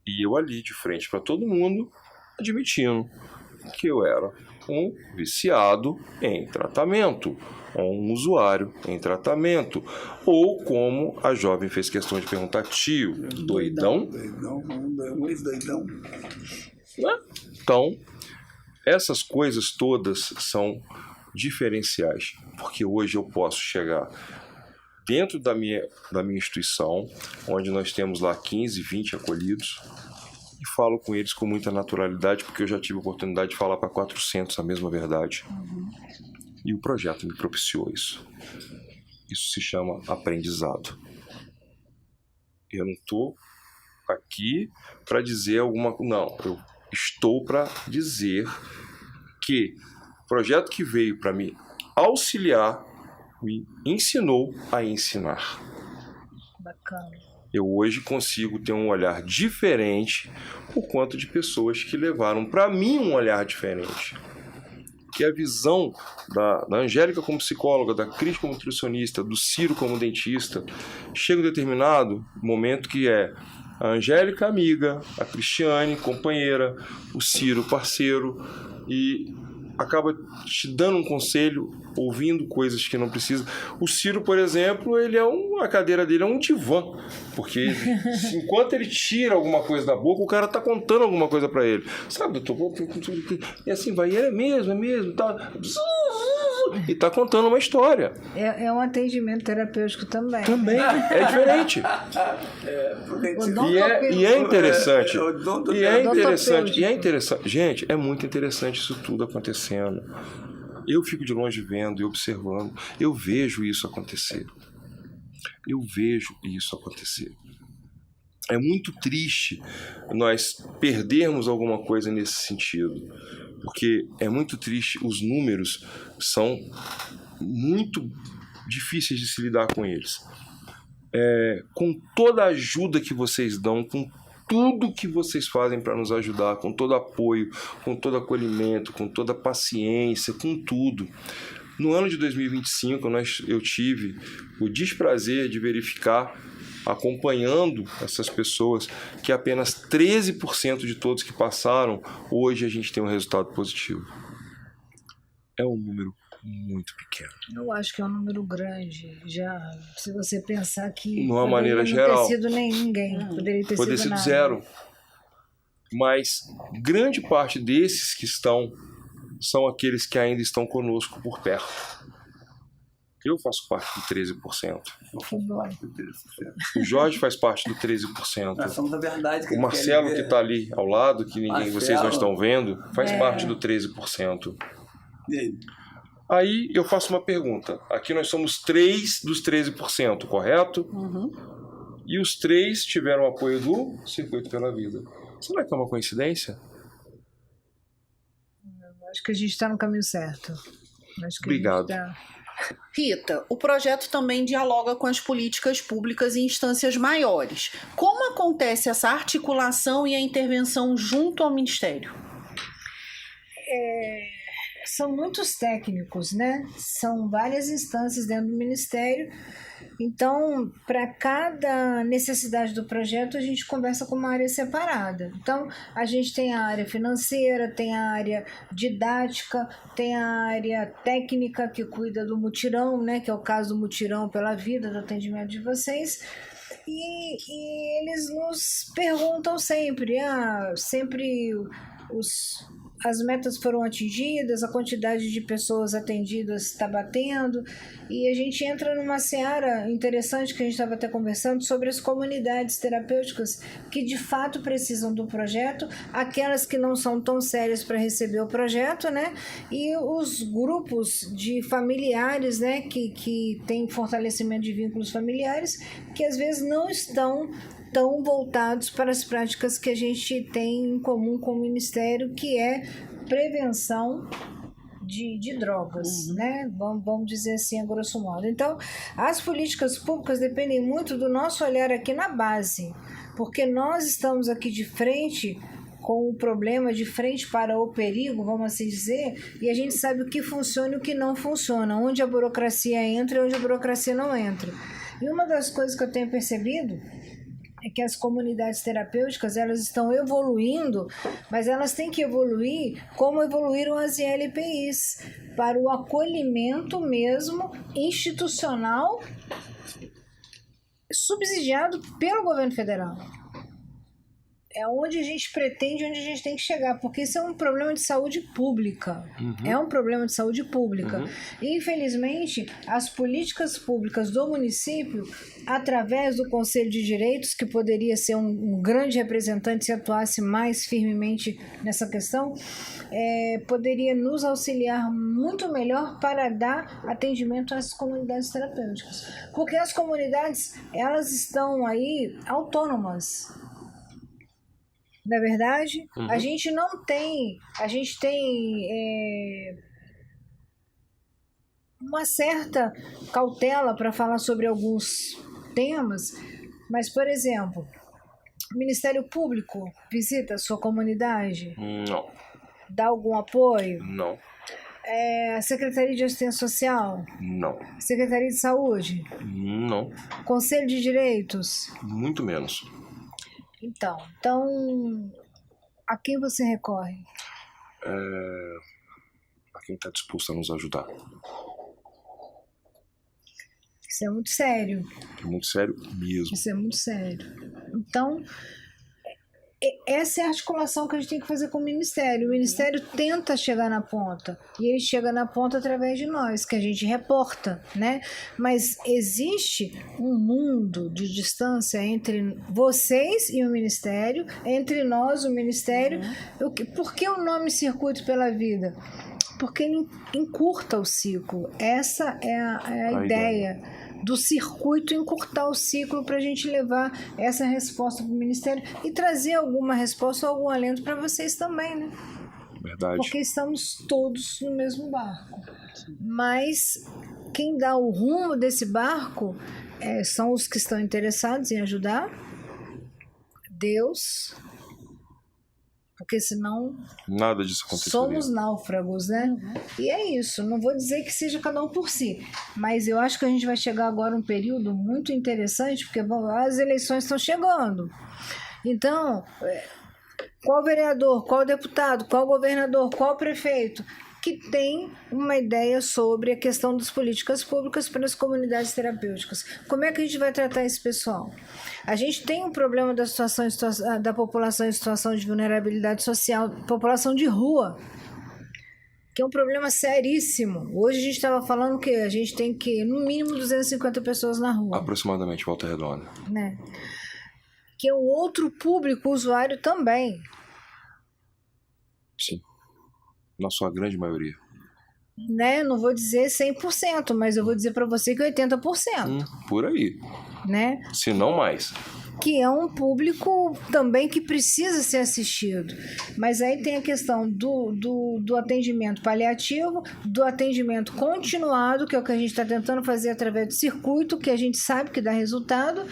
E eu ali, de frente para todo mundo, admitindo que eu era um viciado em tratamento, um usuário em tratamento, ou como a jovem fez questão de perguntar, tio, doidão? Um ex-doidão. Então, essas coisas todas são diferenciais, porque hoje eu posso chegar dentro da minha instituição, onde nós temos lá 15, 20 acolhidos, e falo com eles com muita naturalidade, porque eu já tive a oportunidade de falar para 400 a mesma verdade. E o projeto me propiciou isso. Isso se chama aprendizado. Eu não estou aqui para dizer alguma coisa. Não, eu estou para dizer que o projeto que veio para me auxiliar me ensinou a ensinar. Bacana. Eu hoje consigo ter um olhar diferente por conta de pessoas que levaram para mim um olhar diferente. Que a visão da Angélica como psicóloga, da Cris como nutricionista, do Ciro como dentista, chega um determinado momento que é a Angélica amiga, a Cristiane companheira, o Ciro parceiro, e acaba te dando um conselho, ouvindo coisas que não precisa. O Ciro, por exemplo, a cadeira dele é um divã, porque enquanto ele tira alguma coisa da boca, o cara tá contando alguma coisa para ele. Sabe, doutor? E assim vai, é mesmo, tá... E tá contando uma história. É um atendimento terapêutico também. Também, é diferente. E é interessante. E é interessante. Gente, é muito interessante isso tudo acontecendo. Eu fico de longe vendo e observando. Eu vejo isso acontecer. É muito triste nós perdermos alguma coisa nesse sentido. Porque é muito triste, os números são muito difíceis de se lidar com eles. Com toda a ajuda que vocês dão, com tudo que vocês fazem para nos ajudar, com todo apoio, com todo acolhimento, com toda paciência, com tudo. No ano de 2025, eu tive o desprazer de verificar, acompanhando essas pessoas, que apenas 13% de todos que passaram, hoje a gente tem um resultado positivo. É um número muito pequeno. Eu acho que é um número grande. Já, se você pensar que de uma maneira geral, ter sido ninguém, poderia ter sido nada. Zero. mas grande parte desses que estão são aqueles que ainda estão conosco por perto. Eu faço parte do 13%. Eu faço parte do 13%. O Jorge faz parte do 13%. Nós somos a verdade. O Marcelo, que está ali ao lado, que vocês não estão vendo, faz parte do 13%. E aí? Aí eu faço uma pergunta. Aqui nós somos 3 dos 13%, correto? Uhum. E os 3 tiveram apoio do Circuito pela Vida. Será que é uma coincidência? Acho que a gente está no caminho certo. Acho que Obrigado. Rita, o projeto também dialoga com as políticas públicas em instâncias maiores. Como acontece essa articulação e a intervenção junto ao Ministério? São muitos técnicos, né? São várias instâncias dentro do Ministério. Então, para cada necessidade do projeto, a gente conversa com uma área separada. Então, a gente tem a área financeira, tem a área didática, tem a área técnica que cuida do mutirão, né? Que é o caso do mutirão pela vida, do atendimento de vocês. E eles nos perguntam sempre, as metas foram atingidas, a quantidade de pessoas atendidas está batendo, e a gente entra numa seara interessante que a gente estava até conversando sobre as comunidades terapêuticas que de fato precisam do projeto, aquelas que não são tão sérias para receber o projeto, né? E os grupos de familiares, né, que têm fortalecimento de vínculos familiares, que às vezes não estão tão voltados para as práticas que a gente tem em comum com o Ministério, que é prevenção de drogas, né? Vamos dizer assim, a grosso modo. Então, as políticas públicas dependem muito do nosso olhar aqui na base, porque nós estamos aqui de frente com o problema, de frente para o perigo, vamos assim dizer, e a gente sabe o que funciona e o que não funciona, onde a burocracia entra e onde a burocracia não entra. E uma das coisas que eu tenho percebido é que as comunidades terapêuticas, elas estão evoluindo, mas elas têm que evoluir como evoluíram as ILPIs, para o acolhimento mesmo institucional subsidiado pelo governo federal. É onde a gente pretende, onde a gente tem que chegar, porque isso é um problema de saúde pública. É um problema de saúde pública. Infelizmente, as políticas públicas do município, através do Conselho de Direitos, que poderia ser um grande representante se atuasse mais firmemente nessa questão, poderia nos auxiliar muito melhor para dar atendimento às comunidades terapêuticas. Porque as comunidades, elas estão aí autônomas. Na verdade, a gente não tem, a gente tem uma certa cautela para falar sobre alguns temas, mas, por exemplo, o Ministério Público visita a sua comunidade? Não. Dá algum apoio? Não. A Secretaria de Assistência Social? Não. Secretaria de Saúde? Não. Conselho de Direitos? Muito menos. Então, a quem você recorre? A quem está disposto a nos ajudar. Isso é muito sério. É muito sério mesmo. Isso é muito sério. Então, essa é a articulação que a gente tem que fazer com o Ministério. O Ministério tenta chegar na ponta, e ele chega na ponta através de nós, que a gente reporta, né? Mas existe um mundo de distância entre vocês e o Ministério, entre nós, o Ministério. Por que o nome Circuito pela Vida? Porque ele encurta o ciclo. Essa é a ideia do circuito, encurtar o ciclo para a gente levar essa resposta para o Ministério e trazer alguma resposta ou algum alento para vocês também, né? Verdade. Porque estamos todos no mesmo barco. Mas quem dá o rumo desse barco são os que estão interessados em ajudar, Deus, porque senão nada disso aconteceria. Somos náufragos, né? E é isso, não vou dizer que seja cada um por si, mas eu acho que a gente vai chegar agora a um período muito interessante, porque as eleições estão chegando. Então, qual vereador, qual deputado, qual governador, qual prefeito, que tem uma ideia sobre a questão das políticas públicas para as comunidades terapêuticas. Como é que a gente vai tratar esse pessoal? A gente tem um problema da população em situação de vulnerabilidade social, população de rua, que é um problema seríssimo. Hoje a gente estava falando que a gente tem que, no mínimo, 250 pessoas na rua. Aproximadamente, Volta Redonda. Né? Que é um outro público usuário também. Sim. Na sua grande maioria. Né? Não vou dizer 100%, mas eu vou dizer para você que 80%. Por aí. Né? Se não mais. Que é um público também que precisa ser assistido. Mas aí tem a questão do atendimento paliativo, do atendimento continuado, que é o que a gente está tentando fazer através do circuito, que a gente sabe que dá resultado.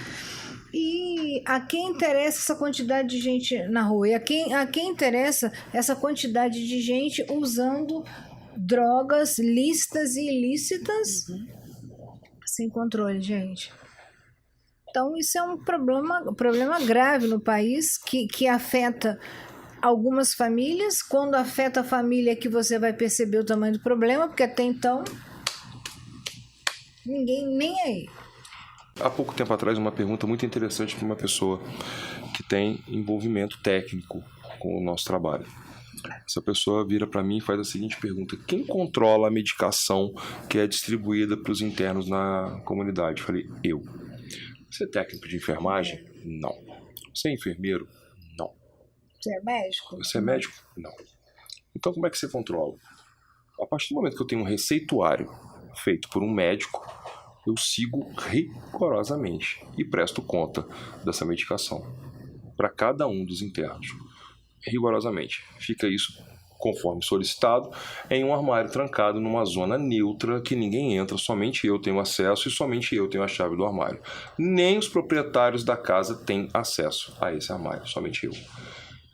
E a quem interessa essa quantidade de gente na rua? E a quem interessa essa quantidade de gente usando drogas lícitas e ilícitas sem controle, gente? Então, isso é um problema grave no país que afeta algumas famílias. Quando afeta a família é que você vai perceber o tamanho do problema, porque até então ninguém nem aí. Há pouco tempo atrás, uma pergunta muito interessante para uma pessoa que tem envolvimento técnico com o nosso trabalho. Essa pessoa vira para mim e faz a seguinte pergunta: quem controla a medicação que é distribuída para os internos na comunidade? Eu falei, eu. Você é técnico de enfermagem? Não. Você é enfermeiro? Não. Você é médico? Você é médico? Não. Então como é que você controla? A partir do momento que eu tenho um receituário feito por um médico, eu sigo rigorosamente e presto conta dessa medicação para cada um dos internos. Rigorosamente. Fica isso, conforme solicitado, em um armário trancado numa zona neutra que ninguém entra, somente eu tenho acesso e somente eu tenho a chave do armário. Nem os proprietários da casa têm acesso a esse armário, somente eu.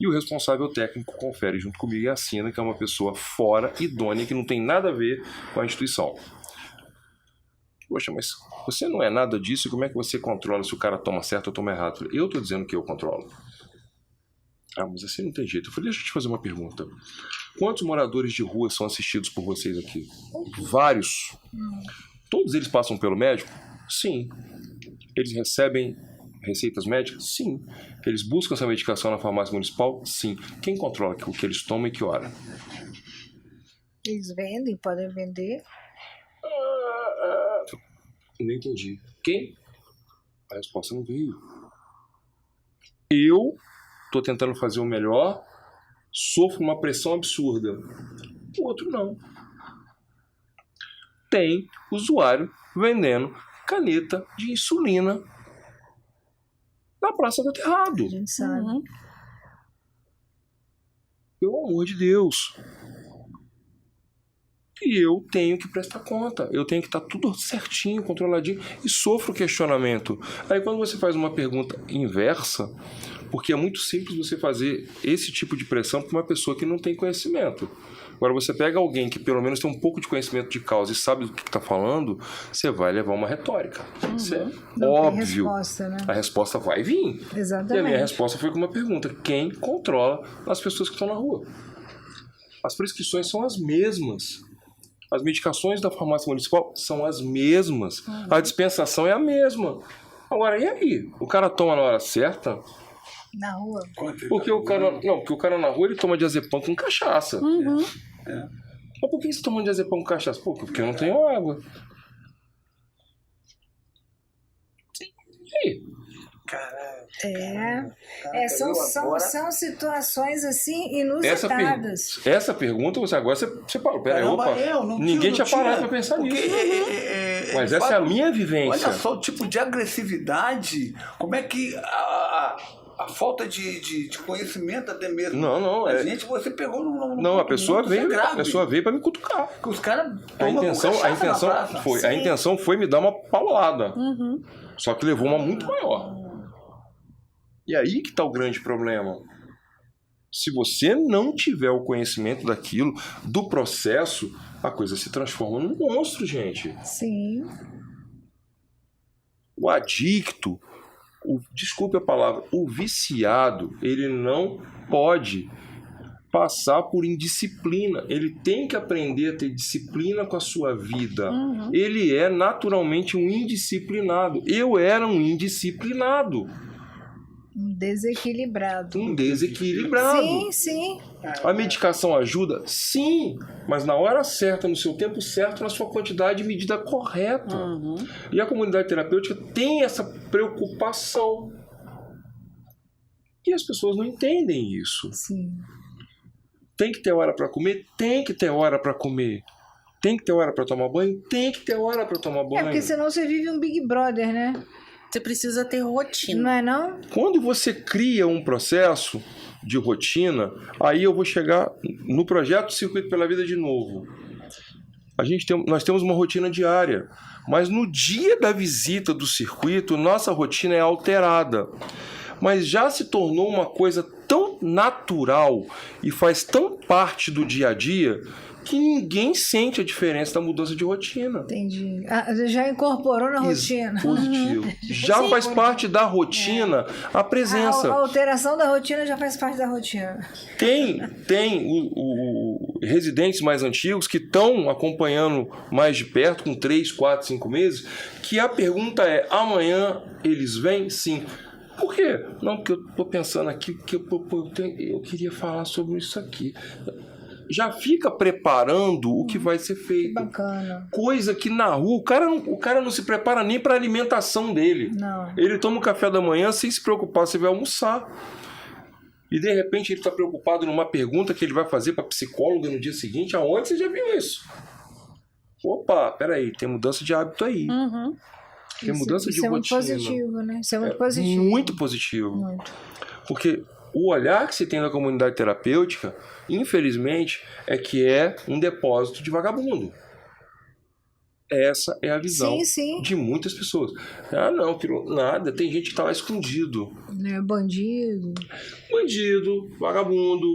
E o responsável técnico confere junto comigo e assina que é uma pessoa fora, idônea, que não tem nada a ver com a instituição. Poxa, mas você não é nada disso, como é que você controla se o cara toma certo ou toma errado? Eu estou dizendo que eu controlo. Ah, mas assim não tem jeito. Eu falei, deixa eu te fazer uma pergunta. Quantos moradores de rua são assistidos por vocês aqui? Vários. Todos eles passam pelo médico? Sim. Eles recebem receitas médicas? Sim. Eles buscam essa medicação na farmácia municipal? Sim. Quem controla o que eles tomam e que hora? Eles vendem, podem vender. Não entendi. Quem? A resposta não veio. Eu estou tentando fazer o melhor, sofro uma pressão absurda. O outro não. Tem usuário vendendo caneta de insulina na Praça do Aterrado. A gente sabe. Pelo amor de Deus. E eu tenho que prestar conta. Eu tenho que estar tudo certinho, controladinho, e sofro questionamento. Aí quando você faz uma pergunta inversa, porque é muito simples você fazer esse tipo de pressão para uma pessoa que não tem conhecimento. Agora você pega alguém que pelo menos tem um pouco de conhecimento de causa e sabe do que está falando, você vai levar uma retórica. Isso é Não óbvio. tem resposta, né? A resposta vai vir. Exatamente. E a minha resposta foi com uma pergunta: quem controla as pessoas que estão na rua? As prescrições são as mesmas. As medicações da farmácia municipal são as mesmas. A dispensação é a mesma. Agora, e aí? O cara toma na hora certa? Na rua. Porque o cara na rua ele toma diazepam com cachaça. Mas por que você toma diazepam com cachaça? Pô, porque eu não tenho água. E aí? São situações assim inusitadas. Essa pergunta você parou. Peraí, opa. Ninguém tinha parado para pensar nisso. Mas essa é a minha vivência. Olha só o tipo de agressividade, como é que a falta de conhecimento até mesmo. Não. Gente, você pegou Não, a pessoa veio para me cutucar. Porque os caras a intenção foi me dar uma paulada. Só que levou uma muito maior. E aí que está o grande problema. Se você não tiver o conhecimento daquilo, do processo, a coisa se transforma num monstro, gente. Sim. O adicto, desculpe a palavra, o viciado, ele não pode passar por indisciplina. Ele tem que aprender a ter disciplina com a sua vida. Ele é naturalmente um indisciplinado. Eu era um indisciplinado. Um desequilibrado. Um desequilibrado. Sim, sim. A medicação ajuda? Sim, mas na hora certa, no seu tempo certo, na sua quantidade e medida correta. E a comunidade terapêutica tem essa preocupação. E as pessoas não entendem isso. Sim. Tem que ter hora para comer? Tem que ter hora para comer. Tem que ter hora para tomar banho? Tem que ter hora para tomar banho. Porque senão você vive um Big Brother, né? Você precisa ter rotina. Não é não? Quando você cria um processo de rotina, aí eu vou chegar no projeto Circuito pela Vida de novo. Nós temos uma rotina diária, mas no dia da visita do circuito, nossa rotina é alterada. Mas já se tornou uma coisa tão natural e faz tão parte do dia a dia que ninguém sente a diferença da mudança de rotina. Entendi. Já incorporou na rotina. Positivo. Já faz parte da rotina a presença. A alteração da rotina já faz parte da rotina. Tem residentes mais antigos que estão acompanhando mais de perto, com 3, 4, 5 meses, que a pergunta é: amanhã eles vêm? Sim. Por quê? Não, porque eu estou pensando aqui, porque eu queria falar sobre isso aqui. Já fica preparando o que vai ser feito. Que bacana. Coisa que na rua o cara não se prepara nem para a alimentação dele. Não. Ele toma o café da manhã sem se preocupar se vai almoçar. E de repente ele está preocupado numa pergunta que ele vai fazer para a psicóloga no dia seguinte. Aonde você já viu isso? Opa, peraí, tem mudança de hábito aí. Tem mudança de rotina. Isso é muito positivo, né? Isso é muito positivo. Muito positivo. Muito. Porque o olhar que se tem da comunidade terapêutica, infelizmente, é que é um depósito de vagabundo. Essa é a visão de muitas pessoas. Ah, não, nada. Tem gente que está lá escondido. Bandido. Bandido, vagabundo.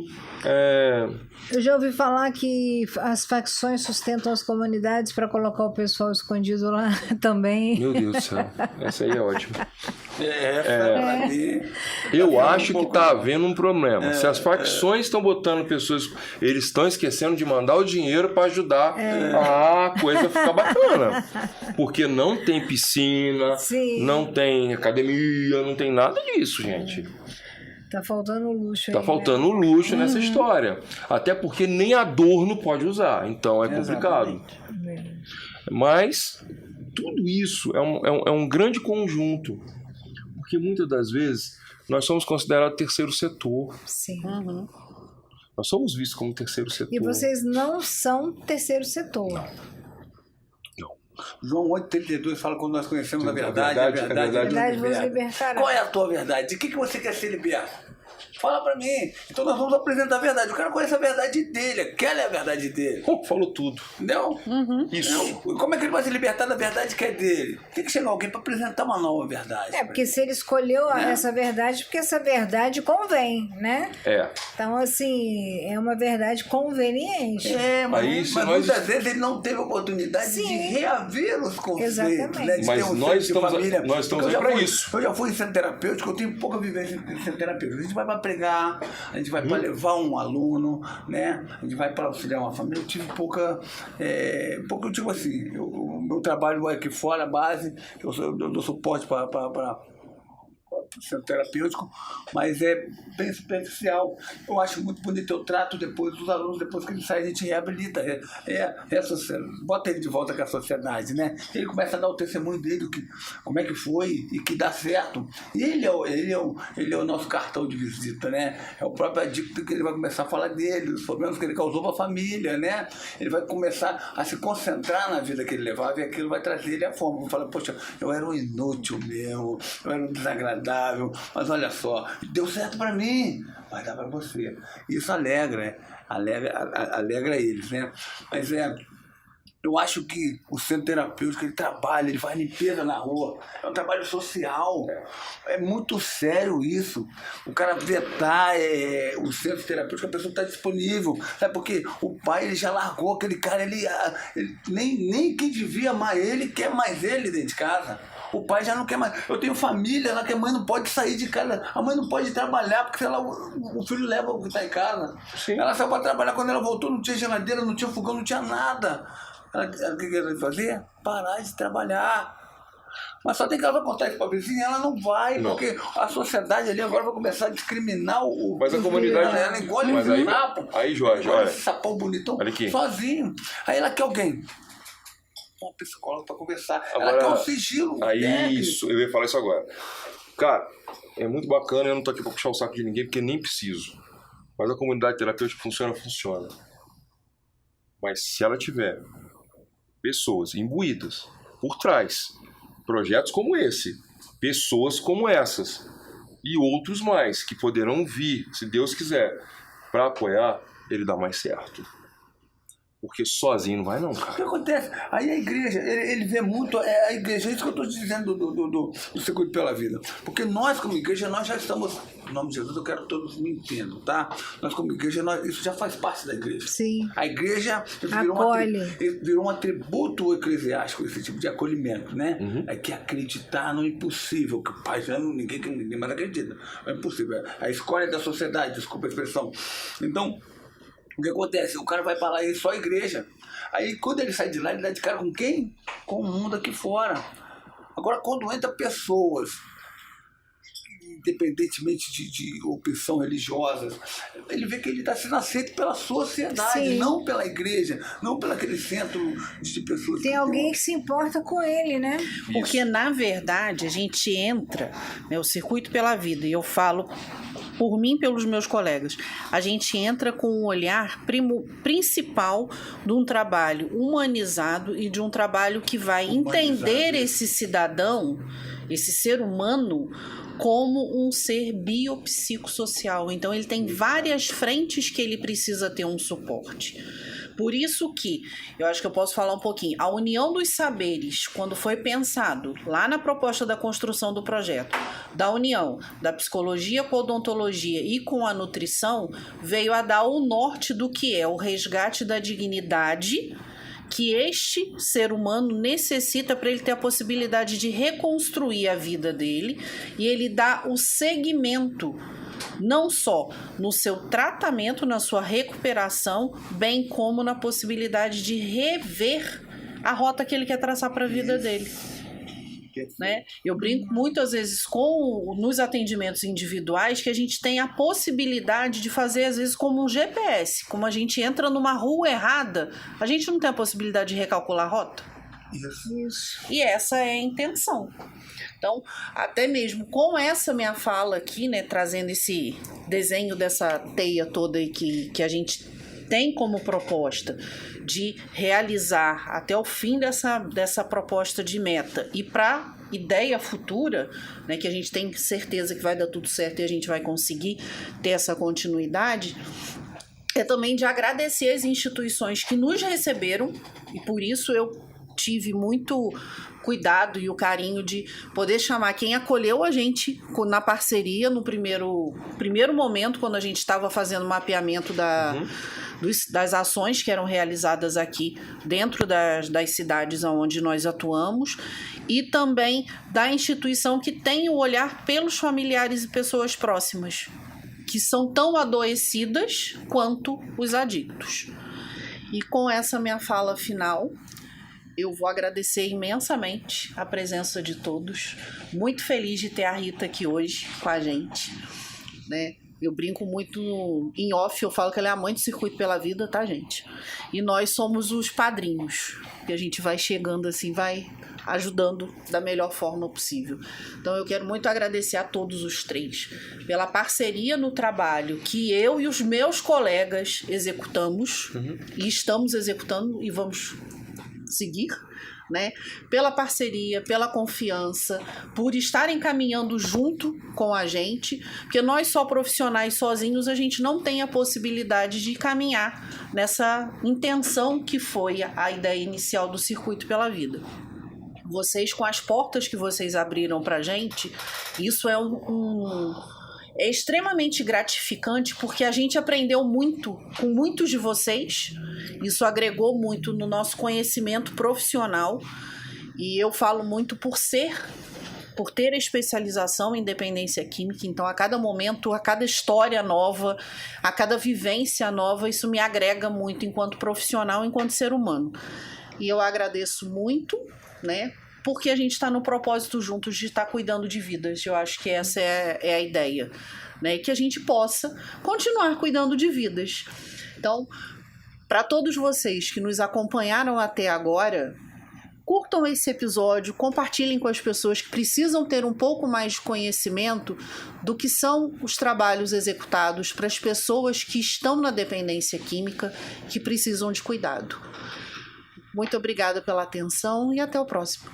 Eu já ouvi falar que as facções sustentam as comunidades para colocar o pessoal escondido lá também. Meu Deus do céu. Essa aí é ótima. Eu Eu acho que está havendo um problema. Se as facções estão botando pessoas, eles estão esquecendo de mandar o dinheiro para ajudar a coisa ficar bacana. Porque não tem piscina, não tem academia, não tem nada disso, gente. Tá faltando luxo aí. Tá faltando luxo nessa história. Até porque nem adorno pode usar. Então é complicado. Mas tudo isso é um grande conjunto. Porque muitas das vezes nós somos considerados terceiro setor. Sim. Nós somos vistos como terceiro setor. E vocês não são terceiro setor. Não. João 8,32 fala: quando nós conhecemos a verdade, a verdade vos libertará. Qual é a tua verdade? De que você quer ser liberto? Fala pra mim. Então nós vamos apresentar a verdade. O cara conhece a verdade dele. Aquela é a verdade dele. Falou tudo. Entendeu? Isso. Não. Como é que ele vai se libertar da verdade que é dele? Tem que chegar alguém pra apresentar uma nova verdade. Porque se ele escolheu essa verdade, porque essa verdade convém, né? Então, assim, é uma verdade conveniente. Mas muitas vezes ele não teve oportunidade de reaver os conceitos. Exatamente. Né? De Mas ter um nós centro de família. estamos aí para isso. Eu já fui em centro terapêutico, eu tenho pouca vivência em centro terapêutico. A gente vai para pregar, a gente vai para levar um aluno, né? A gente vai para auxiliar uma família. Eu tive pouca, eu digo assim, o meu trabalho é aqui fora, a base, eu dou suporte para centro terapêutico, mas é bem superficial. Eu acho muito bonito, eu trato depois dos alunos, depois que eles saem, a gente reabilita, bota ele de volta com a sociedade, né? Ele começa a dar o testemunho dele, como é que foi e que dá certo. E ele é o nosso cartão de visita, né? É o próprio adicto que ele vai começar a falar dele, dos problemas que ele causou para a família, né? Ele vai começar a se concentrar na vida que ele levava e aquilo vai trazer ele à forma. Vai falar: poxa, eu era um inútil mesmo, eu era um desagradável, mas olha só, deu certo para mim, vai dar para você. Isso alegra eles, né? Mas eu acho que o centro terapêutico, ele trabalha, ele faz limpeza na rua, é um trabalho social, é muito sério isso. O cara vetar o centro terapêutico, a pessoa está disponível, sabe? Porque o pai, ele já largou aquele cara, ele nem quem devia amar ele quer mais ele dentro de casa. O pai já não quer mais. Eu tenho família lá que a mãe não pode sair de casa. A mãe não pode trabalhar, porque o filho leva o que está em casa. Sim. Ela saiu para trabalhar. Quando ela voltou, não tinha geladeira, não tinha fogão, não tinha nada. O que ela ia fazer? Parar de trabalhar. Mas só tem que ela vai contar isso para a vizinha, ela não vai, não. porque a sociedade ali agora vai começar a discriminar o... Mas a comunidade... Ela engole mas um sapo. Aí, Jorge, engole olha... esse sapão bonitão, olha aqui. sozinho. Aí ela quer alguém. Uma psicóloga para conversar. Agora, ela quer um sigilo. Isso, eu ia falar isso agora. Cara, é muito bacana, eu não tô aqui para puxar o saco de ninguém, porque nem preciso. Mas a comunidade terapêutica funciona. Mas se ela tiver pessoas imbuídas por trás, projetos como esse, pessoas como essas e outros mais que poderão vir, se Deus quiser, para apoiar, ele dá mais certo. Porque sozinho não vai não, O que cara. acontece? Aí a igreja, ele vê muito, a igreja, é isso que eu estou dizendo do Circuito pela Vida. Porque nós, como igreja, nós já estamos, em nome de Jesus, eu quero que todos me entendam, tá? Nós, como igreja, isso já faz parte da igreja. Sim. A igreja virou um atributo eclesiástico, esse tipo de acolhimento, né? É que acreditar no impossível, que o pai já ninguém mais acredita. É impossível. A escória da sociedade, desculpa a expressão. Então, o que acontece? O cara vai para lá e só a igreja. Aí quando ele sai de lá, ele dá de cara com quem? Com o mundo aqui fora. Agora, quando entra pessoas, independentemente de opção religiosa, ele vê que ele está sendo aceito pela sociedade, Sim. não pela igreja, não pelo aquele centro de pessoas. Tem alguém que se importa com ele, né? Porque, na verdade, a gente entra, né, o Circuito pela Vida, e eu falo por mim e pelos meus colegas, a gente entra com um olhar principal de um trabalho humanizado e de um trabalho que vai entender esse cidadão, esse ser humano, como um ser biopsicossocial. Então, ele tem várias frentes que ele precisa ter um suporte. Por isso que, eu acho que eu posso falar um pouquinho, a união dos saberes, quando foi pensado lá na proposta da construção do projeto, da união da psicologia com a odontologia e com a nutrição, veio a dar o norte do que é o resgate da dignidade que este ser humano necessita para ele ter a possibilidade de reconstruir a vida dele, e ele dá o segmento não só no seu tratamento, na sua recuperação, bem como na possibilidade de rever a rota que ele quer traçar para a vida dele. Né? Eu brinco muitas vezes nos atendimentos individuais que a gente tem a possibilidade de fazer às vezes como um GPS, como a gente entra numa rua errada, a gente não tem a possibilidade de recalcular a rota. Isso. E essa é a intenção. Então, até mesmo com essa minha fala aqui, né, trazendo esse desenho dessa teia toda aí que a gente tem como proposta de realizar até o fim dessa proposta de meta e para ideia futura, né, que a gente tem certeza que vai dar tudo certo e a gente vai conseguir ter essa continuidade, é também de agradecer as instituições que nos receberam, e por isso eu tive muito cuidado e o carinho de poder chamar quem acolheu a gente na parceria no primeiro momento, quando a gente estava fazendo o mapeamento das ações que eram realizadas aqui dentro das cidades onde nós atuamos, e também da instituição que tem o olhar pelos familiares e pessoas próximas, que são tão adoecidas quanto os adictos. E com essa minha fala final, eu vou agradecer imensamente a presença de todos. Muito feliz de ter a Rita aqui hoje com a gente, né? Eu brinco muito em off, eu falo que ela é a mãe do Circuito pela Vida, tá, gente? E nós somos os padrinhos, que a gente vai chegando assim, vai ajudando da melhor forma possível. Então eu quero muito agradecer a todos os três pela parceria no trabalho que eu e os meus colegas executamos, e estamos executando e vamos seguir, né? Pela parceria, pela confiança, por estarem caminhando junto com a gente, porque nós só profissionais sozinhos a gente não tem a possibilidade de caminhar nessa intenção que foi a ideia inicial do Circuito pela Vida. Vocês, com as portas que vocês abriram pra gente, isso é é extremamente gratificante, porque a gente aprendeu muito com muitos de vocês. Isso agregou muito no nosso conhecimento profissional E eu falo muito por ter especialização em dependência química, então a cada momento, a cada história nova, a cada vivência nova, isso me agrega muito enquanto profissional, enquanto ser humano. E eu agradeço muito, né, porque a gente está no propósito juntos de estar cuidando de vidas. Eu acho que essa é a ideia, né, e que a gente possa continuar cuidando de vidas. Então, para todos vocês que nos acompanharam até agora, curtam esse episódio, compartilhem com as pessoas que precisam ter um pouco mais de conhecimento do que são os trabalhos executados para as pessoas que estão na dependência química, que precisam de cuidado. Muito obrigada pela atenção e até o próximo.